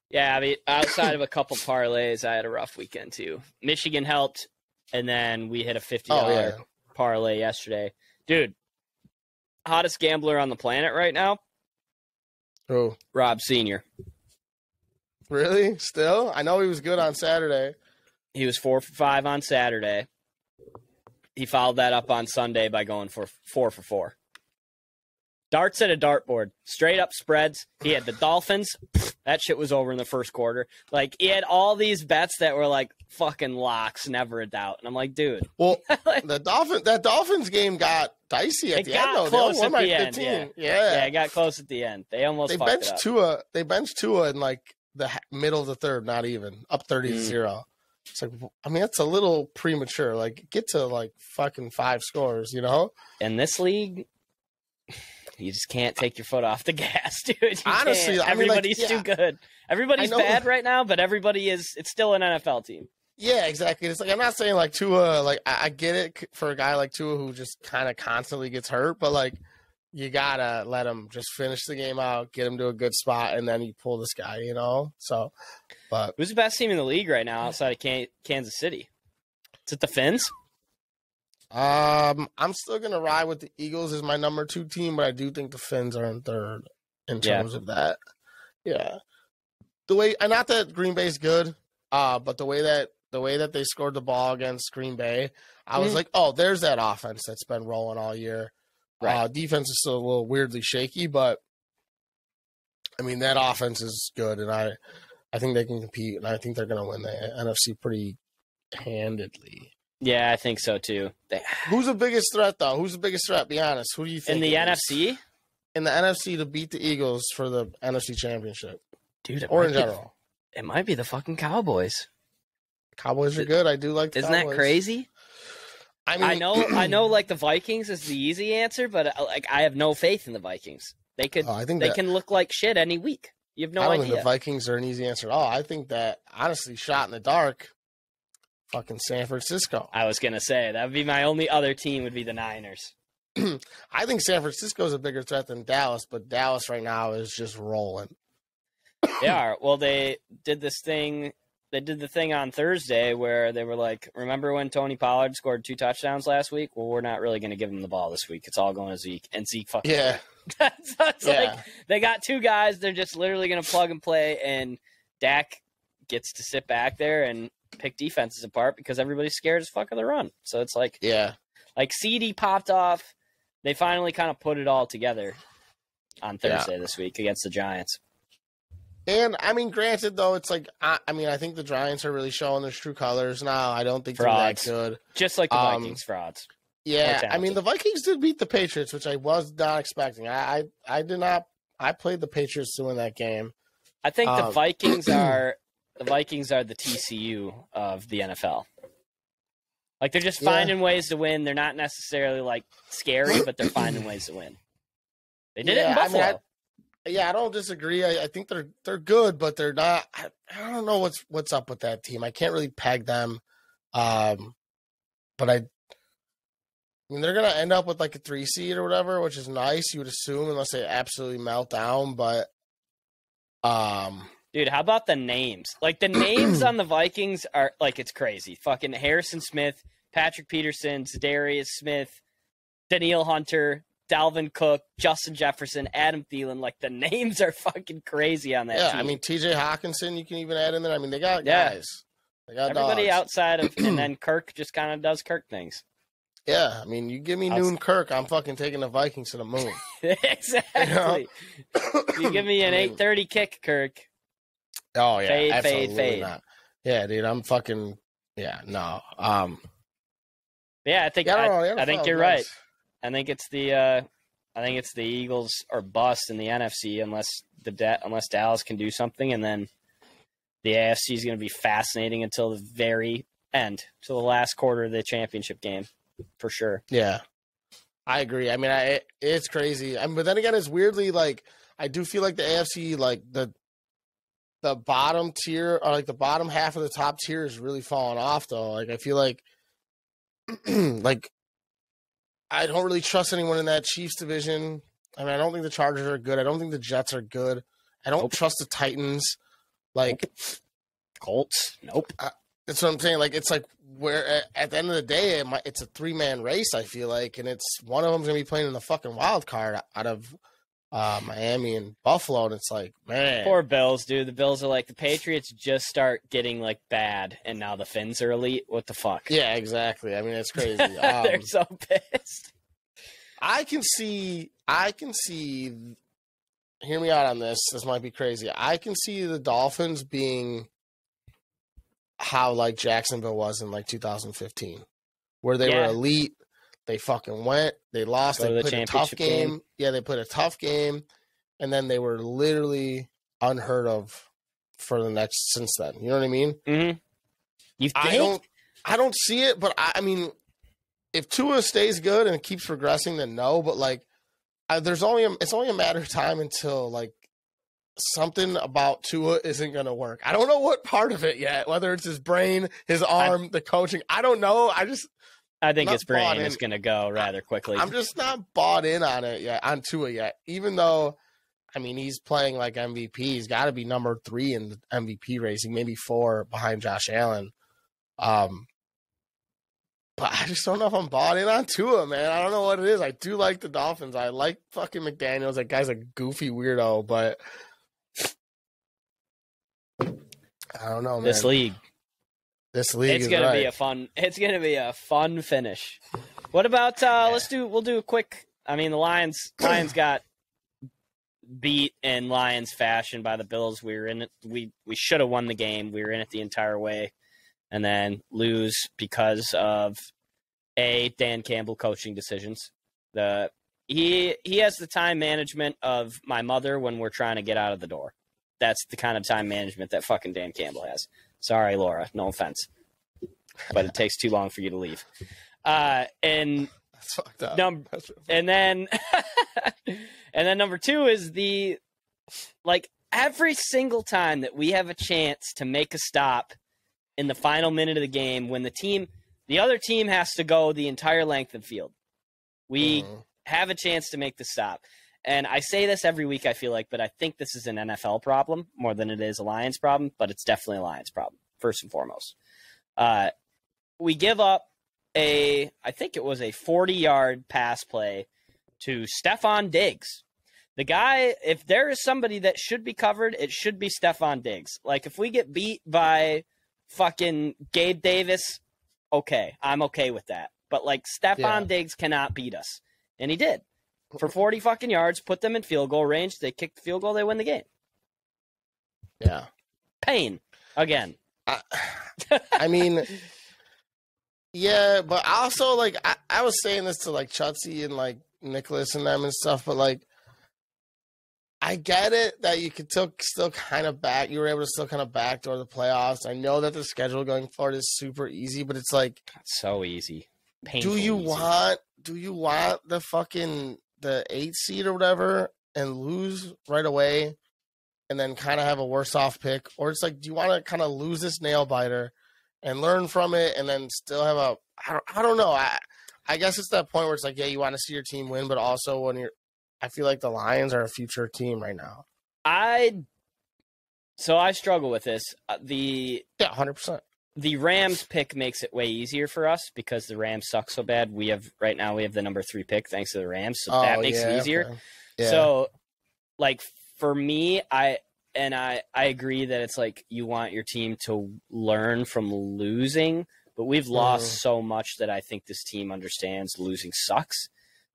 Speaker 2: Yeah, I mean, outside of a couple parlays, I had a rough weekend too. Michigan helped, and then we hit a $50 parlay yesterday. Dude, hottest gambler on the planet right now?
Speaker 1: Who?
Speaker 2: Rob Sr.
Speaker 1: Really? Still? I know he was good on Saturday.
Speaker 2: He was 4 for 5 on Saturday. He followed that up on Sunday by going for 4 for 4. Darts at a dartboard. Straight up spreads. He had the Dolphins. That shit was over in the first quarter. Like, he had all these bets that were like fucking locks, never a doubt. And I'm like, dude.
Speaker 1: Well, that Dolphins game got dicey at the end, though.
Speaker 2: Close
Speaker 1: they
Speaker 2: at
Speaker 1: won
Speaker 2: the
Speaker 1: by
Speaker 2: end,
Speaker 1: 15.
Speaker 2: Yeah, it got close at the end. They almost fucked it up.
Speaker 1: Tua. They benched Tua in like the middle of the third, not even up 30-0. It's like, I mean, that's a little premature. Like, get to like fucking 5 scores, you know?
Speaker 2: In this league, you just can't take your foot off the gas, dude.
Speaker 1: Honestly,
Speaker 2: everybody's too good. Everybody's bad right now, but it's still an NFL team.
Speaker 1: Yeah, exactly. It's like, I'm not saying like Tua, like I get it for a guy like Tua who just kind of constantly gets hurt, but like you gotta let him just finish the game out, get him to a good spot, and then you pull this guy, you know? So, but
Speaker 2: who's the best team in the league right now outside of Kansas City? Is it the Finns?
Speaker 1: I'm still gonna ride with the Eagles as my number 2 team, but I do think the Finns are in third in terms of that. Yeah, not that Green Bay's good, but the way that they scored the ball against Green Bay, I was like, oh, there's that offense that's been rolling all year. Right. Defense is still a little weirdly shaky, but I mean that offense is good, and I think they can compete, and I think they're gonna win the NFC pretty handedly.
Speaker 2: Yeah, I think so too.
Speaker 1: Who's the biggest threat, though? Who's the biggest threat? Be honest. Who do you think
Speaker 2: in the NFC?
Speaker 1: In the NFC to beat the Eagles for the NFC Championship,
Speaker 2: dude,
Speaker 1: or in general?
Speaker 2: It might be the fucking Cowboys.
Speaker 1: Cowboys are good. I do like the Cowboys.
Speaker 2: Isn't that crazy? I mean, I know. Like the Vikings is the easy answer, but like I have no faith in the Vikings. They can look like shit any week. You have no idea.
Speaker 1: I don't think the Vikings are an easy answer at all. I think that honestly, shot in the dark. Fucking San Francisco.
Speaker 2: I was gonna say that would be my only other team would be the Niners.
Speaker 1: I think San Francisco is a bigger threat than Dallas, but Dallas right now is just rolling.
Speaker 2: They are. Well, they did this thing. They did the thing on Thursday where they were like, remember when Tony Pollard scored 2 touchdowns last week? Well, we're not really going to give him the ball this week. It's all going to Zeke. And Zeke fucking
Speaker 1: Yeah.
Speaker 2: so it's like they got 2 guys. They're just literally going to plug and play. And Dak gets to sit back there and pick defenses apart because everybody's scared as fuck of the run. So it's like, like CD popped off. They finally kind of put it all together on Thursday this week against the Giants.
Speaker 1: And, I mean, granted, though, it's like, I think the Giants are really showing their true colors now. I don't think
Speaker 2: frauds.
Speaker 1: they're that good.
Speaker 2: Just like the Vikings frauds.
Speaker 1: Yeah, I mean, the Vikings did beat the Patriots, which I was not expecting. I did not – I played the Patriots to win that game.
Speaker 2: I think the Vikings are the TCU of the NFL. Like, they're just finding ways to win. They're not necessarily, like, scary, but they're finding ways to win. They did it in Buffalo.
Speaker 1: I don't disagree. I think they're good, but they're not. I don't know what's up with that team. I can't really peg them. But I mean, they're gonna end up with like a 3 seed or whatever, which is nice. You would assume, unless they absolutely melt down. But
Speaker 2: dude, how about the names? Like the names on the Vikings are like it's crazy. Fucking Harrison Smith, Patrick Peterson, Zadarius Smith, Daniil Hunter, Dalvin Cook, Justin Jefferson, Adam Thielen. Like, the names are fucking crazy on that team.
Speaker 1: Yeah, I mean, TJ Hawkinson, you can even add in there. I mean, they got guys. They got
Speaker 2: everybody
Speaker 1: dogs.
Speaker 2: Outside of – and then Kirk just kind of does Kirk things.
Speaker 1: Yeah, I mean, you give me noon Kirk, I'm fucking taking the Vikings to the moon.
Speaker 2: Exactly. You give me an 8:30 kick, Kirk.
Speaker 1: Oh, yeah.
Speaker 2: Fade.
Speaker 1: Not. Yeah, dude, I'm fucking – yeah, no.
Speaker 2: Yeah, I think I think you're right. I think it's the Eagles or bust in the NFC unless Dallas can do something, and then the AFC is going to be fascinating until the very end, till the last quarter of the championship game, for sure.
Speaker 1: Yeah, I agree. I mean, it's crazy. But then again, it's weirdly like I do feel like the AFC, like the bottom tier or like the bottom half of the top tier is really falling off though. Like I feel like like. I don't really trust anyone in that Chiefs division. I mean, I don't think the Chargers are good. I don't think the Jets are good. I don't trust the Titans. Like,
Speaker 2: Colts? Nope.
Speaker 1: That's what I'm saying. Like, it's like where at the end of the day, it's a 3-man race, I feel like. And it's one of them's going to be playing in the fucking wild card out of Miami and Buffalo. And it's like, man.
Speaker 2: Poor Bills, dude. The Bills are like, the Patriots just start getting, like, bad. And now the Finns are elite. What the fuck?
Speaker 1: Yeah, exactly. I mean, it's crazy.
Speaker 2: They're so pissed.
Speaker 1: I can see, hear me out on this. This might be crazy. I can see the Dolphins being how like Jacksonville was in like 2015, where they were elite. They fucking went. They lost. They played a tough game. Yeah, they played a tough game, and then they were literally unheard of for the next since then. You know what I mean?
Speaker 2: Mm-hmm. You think?
Speaker 1: I don't see it, but I mean, if Tua stays good and keeps progressing, then no. But like, it's only a matter of time until like something about Tua isn't going to work. I don't know what part of it yet. Whether it's his brain, his arm, the coaching. I don't know.
Speaker 2: I think his brain is going to go rather quickly.
Speaker 1: I'm just not bought in on it yet, on Tua yet. Even though, I mean, he's playing like MVP. He's got to be number 3 in the MVP racing, maybe 4 behind Josh Allen. But I just don't know if I'm bought in on Tua, man. I don't know what it is. I do like the Dolphins. I like fucking McDaniels. That guy's a goofy weirdo, but I don't know, man.
Speaker 2: This league
Speaker 1: it's
Speaker 2: gonna be a fun. It's gonna be a fun finish. What about we'll do a quick. I mean, the Lions got beat in Lions fashion by the Bills. We were in it. We should have won the game. We were in it the entire way, and then lose because of Dan Campbell coaching decisions. He has the time management of my mother when we're trying to get out of the door. That's the kind of time management that fucking Dan Campbell has. Sorry, Laura. No offense. But it takes too long for you to leave. And
Speaker 1: that's fucked up.
Speaker 2: And then number 2 is every single time that we have a chance to make a stop in the final minute of the game when the other team has to go the entire length of field. We have a chance to make the stop. And I say this every week, I feel like, but I think this is an NFL problem more than it is a Lions problem, but it's definitely a Lions problem, first and foremost. We give up I think it was a 40-yard pass play to Stephon Diggs. The guy, if there is somebody that should be covered, it should be Stephon Diggs. Like, if we get beat by fucking Gabe Davis, okay, I'm okay with that. But, like, Stephon Diggs cannot beat us. And he did. For 40 fucking yards, put them in field goal range. They kick the field goal, they win the game.
Speaker 1: Yeah.
Speaker 2: Pain. Again.
Speaker 1: I mean, yeah, but also, like, I was saying this to, like, Chutsy and, like, Nicholas and them and stuff, but, like, I get it that you could still kind of you were able to still kind of backdoor the playoffs. I know that the schedule going forward is super easy, but it's like,
Speaker 2: so easy. Painful
Speaker 1: do you
Speaker 2: easy.
Speaker 1: want the fucking the 8th seed or whatever and lose right away and then kind of have a worse off pick? Or it's like, do you want to kind of lose this nail biter and learn from it and then still have I don't know. I guess it's that point where it's like, yeah, you want to see your team win, but also I feel like the Lions are a future team right now.
Speaker 2: So I struggle with this.
Speaker 1: 100%.
Speaker 2: The Rams pick makes it way easier for us because the Rams suck so bad. Right now we have the number 3 pick thanks to the Rams, so that makes it easier. Okay. Yeah. So, like, for me, I agree that it's like you want your team to learn from losing, but we've lost so much that I think this team understands losing sucks.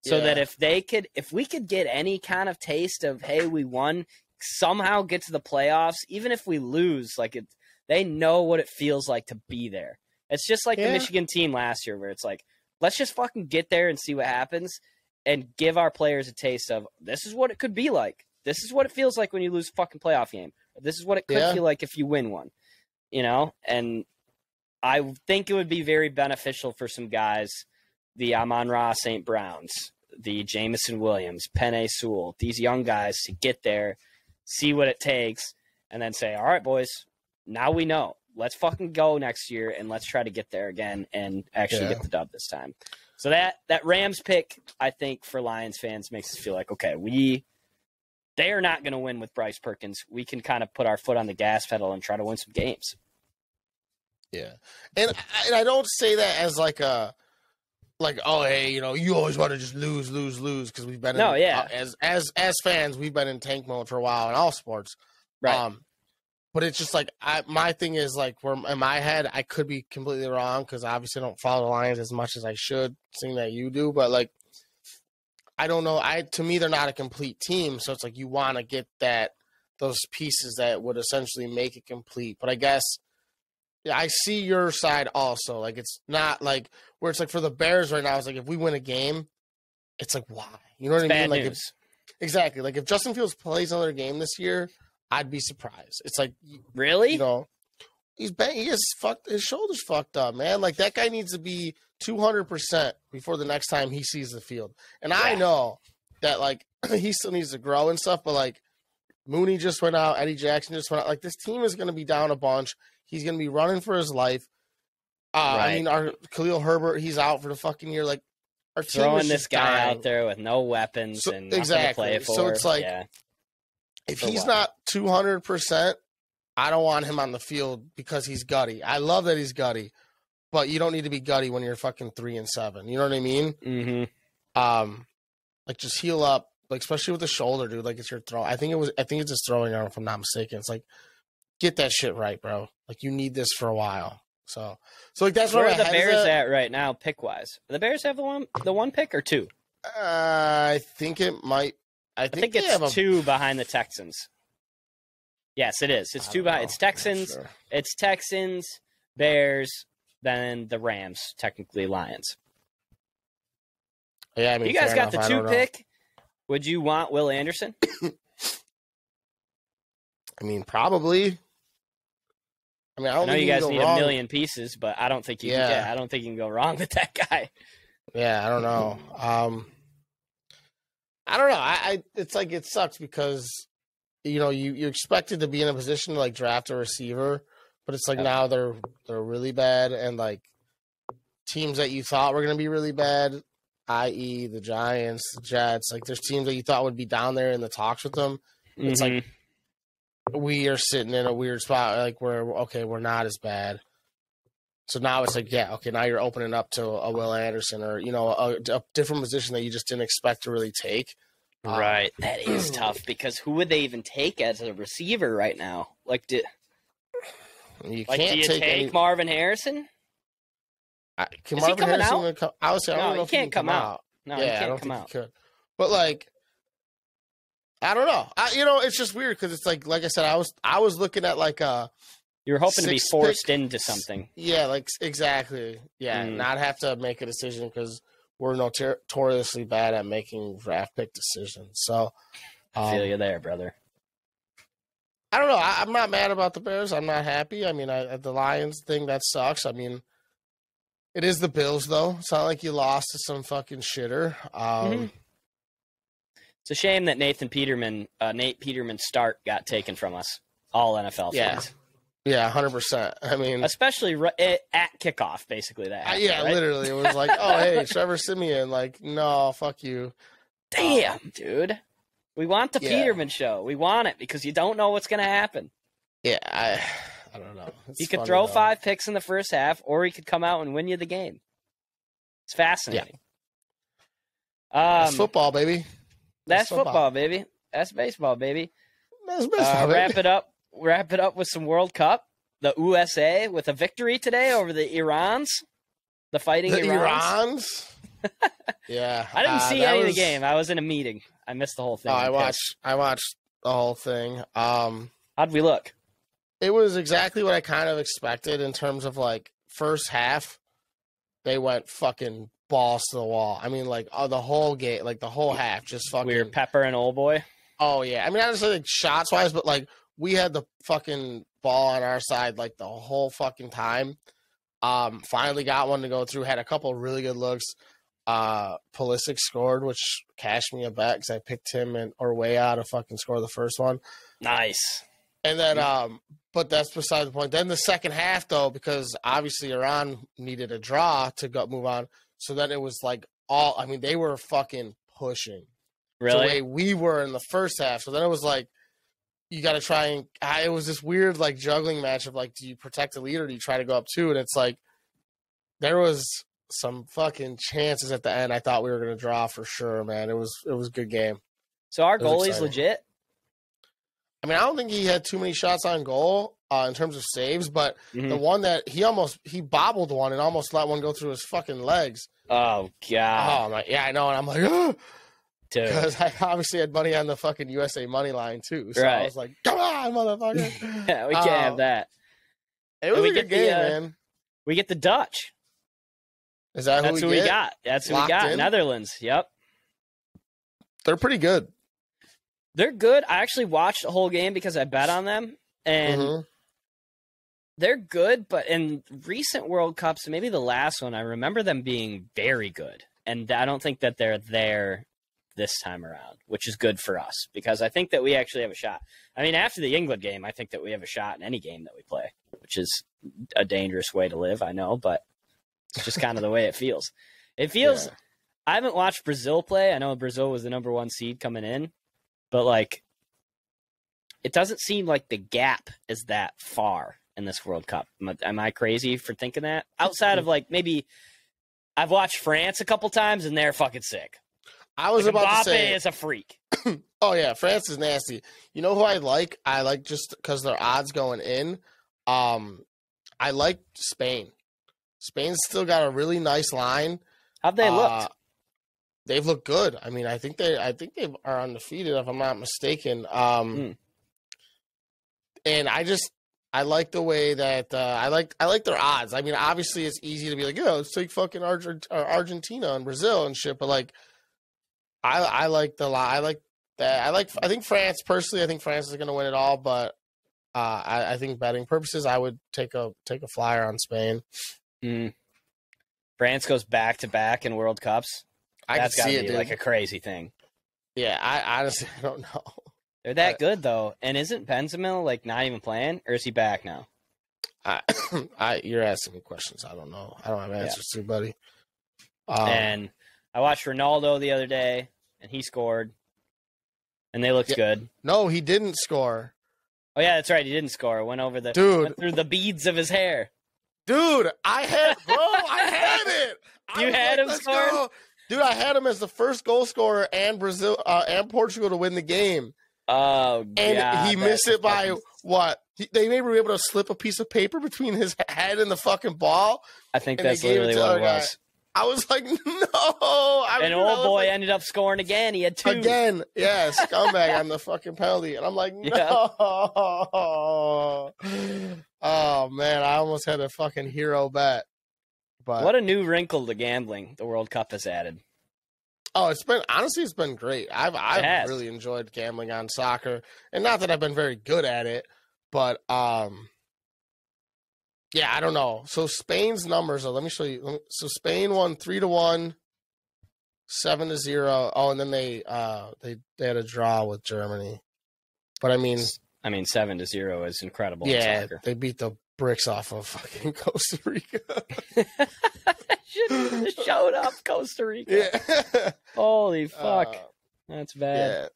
Speaker 2: So that if we could get any kind of taste of, hey, we won, somehow get to the playoffs, even if we lose, like, they know what it feels like to be there. It's just like the Michigan team last year where it's like, let's just fucking get there and see what happens and give our players a taste of, this is what it could be like. This is what it feels like when you lose a fucking playoff game. This is what it could feel like if you win one, you know? And I think it would be very beneficial for some guys, the Amon-Ra St. Browns, the Jamison Williams, Penei Sewell, these young guys to get there, see what it takes, and then say, all right, boys, now we know. Let's fucking go next year, and let's try to get there again and actually get the dub this time. So that Rams pick, I think, for Lions fans makes us feel like, okay, they are not going to win with Bryce Perkins. We can kind of put our foot on the gas pedal and try to win some games.
Speaker 1: Yeah. And I don't say that as like oh, hey, you know, you always want to just lose because we've been as fans, we've been in tank mode for a while in all sports.
Speaker 2: Right.
Speaker 1: But it's just like my thing is like, where in my head I could be completely wrong because obviously I don't follow the Lions as much as I should, seeing that you do. But like, I don't know. To me, they're not a complete team, so it's like you want to get those pieces that would essentially make it complete. But I guess. Yeah, I see your side also. Like, it's not like where it's like for the Bears right now, it's like if we win a game, it's like, why? You know what I mean? Like, exactly. Like, if Justin Fields plays another game this year, I'd be surprised. It's like,
Speaker 2: really?
Speaker 1: You know, his shoulder's fucked up, man. Like, that guy needs to be 200% before the next time he sees the field. And I know that, like, he still needs to grow and stuff, but, like, Mooney just went out. Eddie Jackson just went out. Like, this team is going to be down a bunch. He's going to be running for his life. I mean, our Khalil Herbert, he's out for the fucking year. Like, our team
Speaker 2: throwing this guy out there with no weapons and nothing to play for.
Speaker 1: So it's like, if he's not 200%, I don't want him on the field because he's gutty. I love that he's gutty, but you don't need to be gutty when you're fucking 3-7. You know what I mean?
Speaker 2: Mm-hmm.
Speaker 1: Like, just heal up. Like, especially with the shoulder, dude. Like, it's your throw. I think it's his throwing arm, if I'm not mistaken. It's like, get that shit right, bro. Like, you need this for a while. So like, that's where
Speaker 2: the Bears at right now, pick wise. The Bears have the one pick or 2?
Speaker 1: I think it might. I think
Speaker 2: it's 2 behind the Texans. Yes, it is. It's 2 behind. It's Texans. Sure. It's Texans, Bears, then the Rams. Technically, Lions.
Speaker 1: Yeah, I mean,
Speaker 2: you guys got the 2 pick. Would you want Will Anderson?
Speaker 1: I mean, probably. I mean, I know
Speaker 2: you guys need a million pieces, but I don't think you can. I don't think you can go wrong with that guy.
Speaker 1: Yeah, I don't know. I don't know. It's like, it sucks because, you know, you're expected to be in a position to like draft a receiver but it's like now they're really bad, and like teams that you thought were going to be really bad, i.e. the Giants, the Jets, like there's teams that you thought would be down there in the talks with them. It's like we are sitting in a weird spot, like we're not as bad. So now it's like, yeah, okay, now you're opening up to a Will Anderson or, a different position that you just didn't expect to really take.
Speaker 2: Right. That is tough because who would they even take as a receiver right now? Like, do you take Marvin Harrison?
Speaker 1: Can Marvin
Speaker 2: coming
Speaker 1: Harrison
Speaker 2: out?
Speaker 1: Come? I would say, I don't know if he can't
Speaker 2: come out. No,
Speaker 1: yeah,
Speaker 2: he can't
Speaker 1: I don't
Speaker 2: come
Speaker 1: think
Speaker 2: out.
Speaker 1: he could. But like, I don't know. It's just weird because it's like I said, I was looking at like
Speaker 2: you were hoping to be forced into something.
Speaker 1: Yeah, like exactly. Yeah, not have to make a decision because we're notoriously bad at making draft pick decisions. So
Speaker 2: I feel you there, brother.
Speaker 1: I don't know. I'm not mad about the Bears. I'm not happy. I mean, the Lions thing, that sucks. I mean, it is the Bills, though. It's not like you lost to some fucking shitter.
Speaker 2: It's a shame that Nate Peterman's start got taken from us. All NFL fans.
Speaker 1: Yeah, 100%. I mean,
Speaker 2: especially at kickoff, basically. Right?
Speaker 1: Literally, it was like, oh, hey, Trevor Siemian. Like, no, fuck you.
Speaker 2: Damn, dude. We want the Peterman show. We want it because you don't know what's going to happen.
Speaker 1: Yeah, I don't know.
Speaker 2: He could throw 5 picks in the first half, or he could come out and win you the game. It's fascinating.
Speaker 1: Yeah. That's football, baby.
Speaker 2: That's football, baby. That's baseball, baby.
Speaker 1: That's baseball, baby.
Speaker 2: Wrap it up with some World Cup. The USA with a victory today over the Irans. The fighting Irans.
Speaker 1: Yeah.
Speaker 2: I didn't see any of the game. I was in a meeting. I missed the whole thing.
Speaker 1: I watched the whole thing.
Speaker 2: How'd we look?
Speaker 1: It was exactly what I kind of expected in terms of like first half. They went fucking balls to the wall. I mean, like the whole game, like the whole half, just fucking.
Speaker 2: We were Pepper and Old Boy.
Speaker 1: Oh yeah, I mean, I don't say like shots wise, but like we had the fucking ball on our side like the whole fucking time. Finally got one to go through. Had a couple really good looks. Pulisic scored, which cashed me a bet because I picked him or way out to fucking score the first one.
Speaker 2: Nice.
Speaker 1: And then, but that's beside the point. Then the second half, though, because obviously Iran needed a draw to move on. So then it was like they were fucking pushing.
Speaker 2: Really?
Speaker 1: The way we were in the first half. So then it was like, you got to try and it was this weird like juggling match of like, do you protect the lead or do you try to go up 2? And it's like, there was some fucking chances at the end. I thought we were going to draw for sure, man. It was a good game.
Speaker 2: So our goalie's legit?
Speaker 1: I mean, I don't think he had too many shots on goal in terms of saves, but the one that he bobbled one and almost let one go through his fucking legs.
Speaker 2: Oh, God.
Speaker 1: Oh, my, yeah, I know. And I'm like, oh. Because I obviously had money on the fucking USA money line, too. So I was like, come on, motherfucker.
Speaker 2: Yeah, we can't have that.
Speaker 1: It was a good game, man.
Speaker 2: We get the Dutch.
Speaker 1: Is that who
Speaker 2: we got? That's who we got.
Speaker 1: In?
Speaker 2: Netherlands. Yep.
Speaker 1: They're pretty good.
Speaker 2: They're good. I actually watched the whole game because I bet on them. And they're good, but in recent World Cups, maybe the last one, I remember them being very good. And I don't think that they're there this time around, which is good for us because I think that we actually have a shot. I mean, after the England game, I think that we have a shot in any game that we play, which is a dangerous way to live, I know, but it's just kind of the way it feels. It feels I haven't watched Brazil play. I know Brazil was the number 1 seed coming in, but like it doesn't seem like the gap is that far in this World Cup. Am I crazy for thinking that? Outside of like maybe I've watched France a couple times and they're fucking sick.
Speaker 1: I was about to say
Speaker 2: Mbappe is a freak.
Speaker 1: Oh yeah, France is nasty. You know who I like? I like just because their odds going in. I like Spain. Spain's still got a really nice line.
Speaker 2: How've they looked?
Speaker 1: They've looked good. I mean, I think they are undefeated if I'm not mistaken. And I like the way that I like their odds. I mean, obviously it's easy to be like, let's take fucking Argentina and Brazil and shit, but like I like the line. I like that. I think France personally. I think France is going to win it all, but I think betting purposes, I would take a flyer on Spain.
Speaker 2: France goes back to back in World Cups. That's got to be like a crazy thing.
Speaker 1: Yeah, I honestly don't know.
Speaker 2: They're that good though, and isn't Benzema like not even playing, or is he back now?
Speaker 1: You're asking me questions I don't know. I don't have answers to, buddy.
Speaker 2: And I watched Ronaldo the other day, and he scored, and they looked good.
Speaker 1: No, he didn't score.
Speaker 2: Oh yeah, that's right. He didn't score. Went through the beads of his hair.
Speaker 1: Dude, I had it.
Speaker 2: You had him scoring?
Speaker 1: Dude, I had him as the first goal scorer and Brazil and Portugal to win the game.
Speaker 2: Oh,
Speaker 1: and
Speaker 2: God,
Speaker 1: he missed it by what? They may be able to slip a piece of paper between his head and the fucking ball.
Speaker 2: I think that's literally what it was.
Speaker 1: I was like, no.
Speaker 2: And old boy ended up scoring again. He had 2.
Speaker 1: Again, yeah, scumbag on the fucking penalty. And I'm like, no.
Speaker 2: Yeah.
Speaker 1: Oh, man, I almost had a fucking hero bet. But
Speaker 2: what a new wrinkle to gambling the World Cup has added.
Speaker 1: Oh, it's been great. I've really enjoyed gambling on soccer. And not that I've been very good at it, but yeah, I don't know. So Spain's numbers let me show you. So Spain won 3-1, 7-0. Oh, and then they had a draw with Germany. But I mean
Speaker 2: 7-0 is incredible.
Speaker 1: Yeah,
Speaker 2: in soccer.
Speaker 1: They beat the bricks off of fucking Costa Rica.
Speaker 2: Shouldn't have showed up, Costa Rica.
Speaker 1: Yeah.
Speaker 2: Holy fuck. That's bad. Yeah.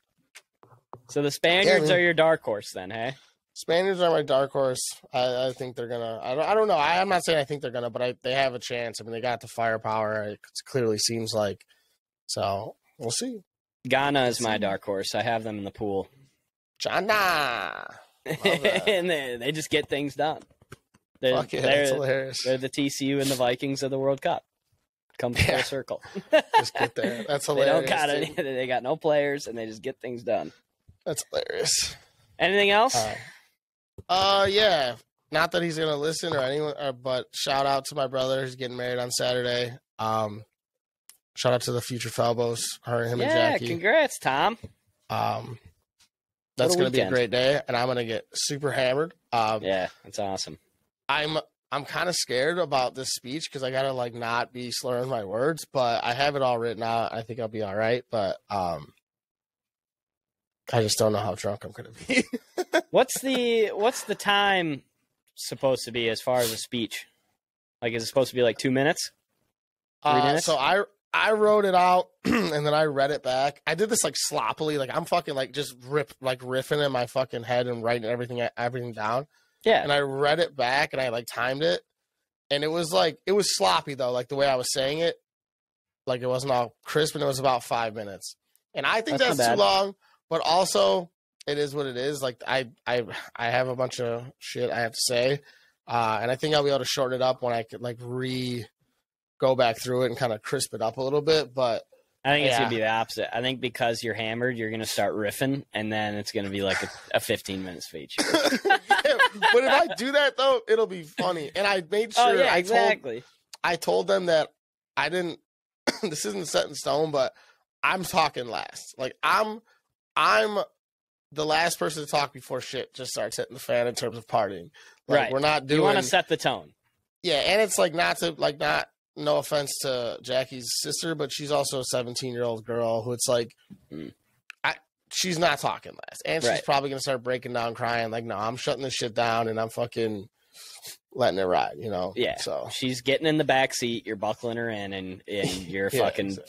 Speaker 2: So the Spaniards are your dark horse then, hey?
Speaker 1: Spaniards are my dark horse. I think they're gonna. I don't know. I'm not saying I think they're gonna, but they have a chance. I mean, they got the firepower. It clearly seems like. So we'll see.
Speaker 2: Ghana is my dark horse. I have them in the pool.
Speaker 1: Ghana.
Speaker 2: And they just get things done.
Speaker 1: Fuck yeah, that's hilarious.
Speaker 2: They're the TCU and the Vikings of the World Cup. Comes full circle.
Speaker 1: Just get there. That's hilarious.
Speaker 2: They got no players, and they just get things done.
Speaker 1: That's hilarious.
Speaker 2: Anything else?
Speaker 1: Yeah. Not that he's gonna listen or anyone, but shout out to my brother. He's getting married on Saturday. Shout out to the future Falbos, him and Jackie.
Speaker 2: Yeah, congrats, Tom.
Speaker 1: That's gonna be a great day, and I'm gonna get super hammered.
Speaker 2: Yeah, that's awesome.
Speaker 1: I'm kind of scared about this speech because I gotta not be slurring my words, but I have it all written out. I think I'll be all right, but I just don't know how drunk I'm gonna be.
Speaker 2: What's the time supposed to be as far as a speech? Is it supposed to be 2 minutes? 3 minutes?
Speaker 1: So I wrote it out and then I read it back. I did this sloppily, I'm fucking just riffing in my fucking head and writing everything down.
Speaker 2: Yeah.
Speaker 1: And I read it back and I timed it, and it was sloppy though, the way I was saying it, it wasn't all crisp, and it was about 5 minutes. And I think that's too long, but also it is what it is. I have a bunch of shit I have to say, and I think I'll be able to shorten it up when I could go back through it and kind of crisp it up a little bit. But
Speaker 2: I think it's gonna be the opposite. I think because you're hammered, you're gonna start riffing, and then it's gonna be a 15-minute speech.
Speaker 1: But if I do that though, it'll be funny. And I made sure.
Speaker 2: Oh, yeah, exactly.
Speaker 1: I told them that I didn't. This isn't set in stone, but I'm talking last. I'm the last person to talk before shit just starts hitting the fan in terms of partying.
Speaker 2: Right.
Speaker 1: We're not doing.
Speaker 2: You want to set the tone.
Speaker 1: Yeah, and it's not. No offense to Jackie's sister, but she's also a 17-year-old girl who she's not talking last. And she's probably going to start breaking down crying no, I'm shutting this shit down and I'm fucking letting it ride,
Speaker 2: Yeah.
Speaker 1: So
Speaker 2: she's getting in the back seat, you're buckling her in, and you're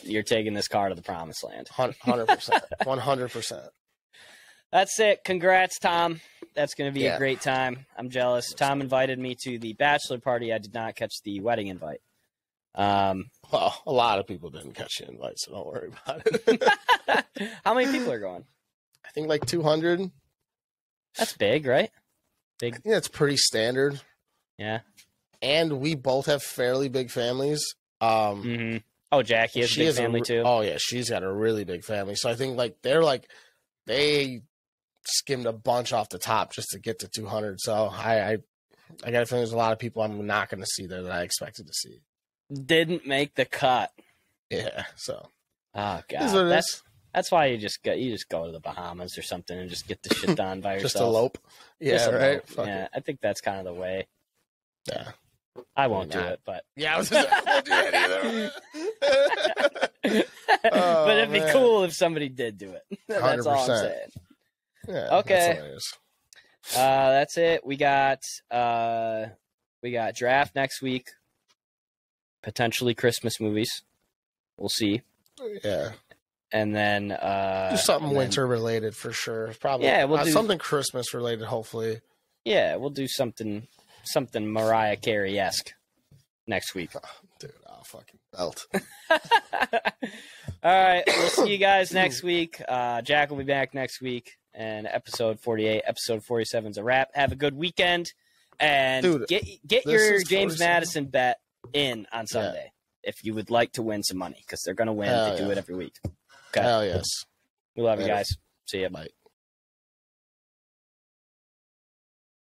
Speaker 2: you're taking this car to the promised land.
Speaker 1: 100%. 100%.
Speaker 2: That's it. Congrats, Tom. That's going to be a great time. I'm jealous. Tom invited me to the bachelor party. I did not catch the wedding invite.
Speaker 1: Well, a lot of people didn't catch the invite, so don't worry about it.
Speaker 2: How many people are going?
Speaker 1: I think 200.
Speaker 2: That's big, right? Big.
Speaker 1: Yeah, it's pretty standard.
Speaker 2: Yeah.
Speaker 1: And we both have fairly big families.
Speaker 2: Mm-hmm. Oh, Jackie has a big family too.
Speaker 1: Oh yeah, she's got a really big family. So I think they skimmed a bunch off the top just to get to 200. So I got a feeling there's a lot of people I'm not going to see there that I expected to see.
Speaker 2: Didn't make the cut.
Speaker 1: Yeah, so.
Speaker 2: Oh god, that's why you just go to the Bahamas or something and just get the shit done by yourself.
Speaker 1: Just elope. Yeah,
Speaker 2: just
Speaker 1: right.
Speaker 2: Yeah, I think that's kind of the way.
Speaker 1: Yeah,
Speaker 2: I won't do it, but
Speaker 1: yeah, I won't do it either.
Speaker 2: But it'd be cool if somebody did do it. That's
Speaker 1: 100%.
Speaker 2: all I'm saying.
Speaker 1: Yeah.
Speaker 2: Okay. That's it. We got We got draft next week. Potentially Christmas movies. We'll see.
Speaker 1: Yeah.
Speaker 2: And then
Speaker 1: do something winter related for sure. Probably.
Speaker 2: Yeah, we'll do
Speaker 1: something Christmas related. Hopefully.
Speaker 2: Yeah, we'll do something Mariah Carey-esque next week.
Speaker 1: Oh, dude, I'll fucking belt.
Speaker 2: All right, we'll see you guys next week. Jack will be back next week, and episode 48, episode 47 is a wrap. Have a good weekend, and
Speaker 1: Dude,
Speaker 2: get your James
Speaker 1: 47?
Speaker 2: Madison bet in on Sunday if you would like to win some money, because they're going to win. They do it every week. Okay.
Speaker 1: Hell yes.
Speaker 2: We love you guys. See ya.
Speaker 1: Bye.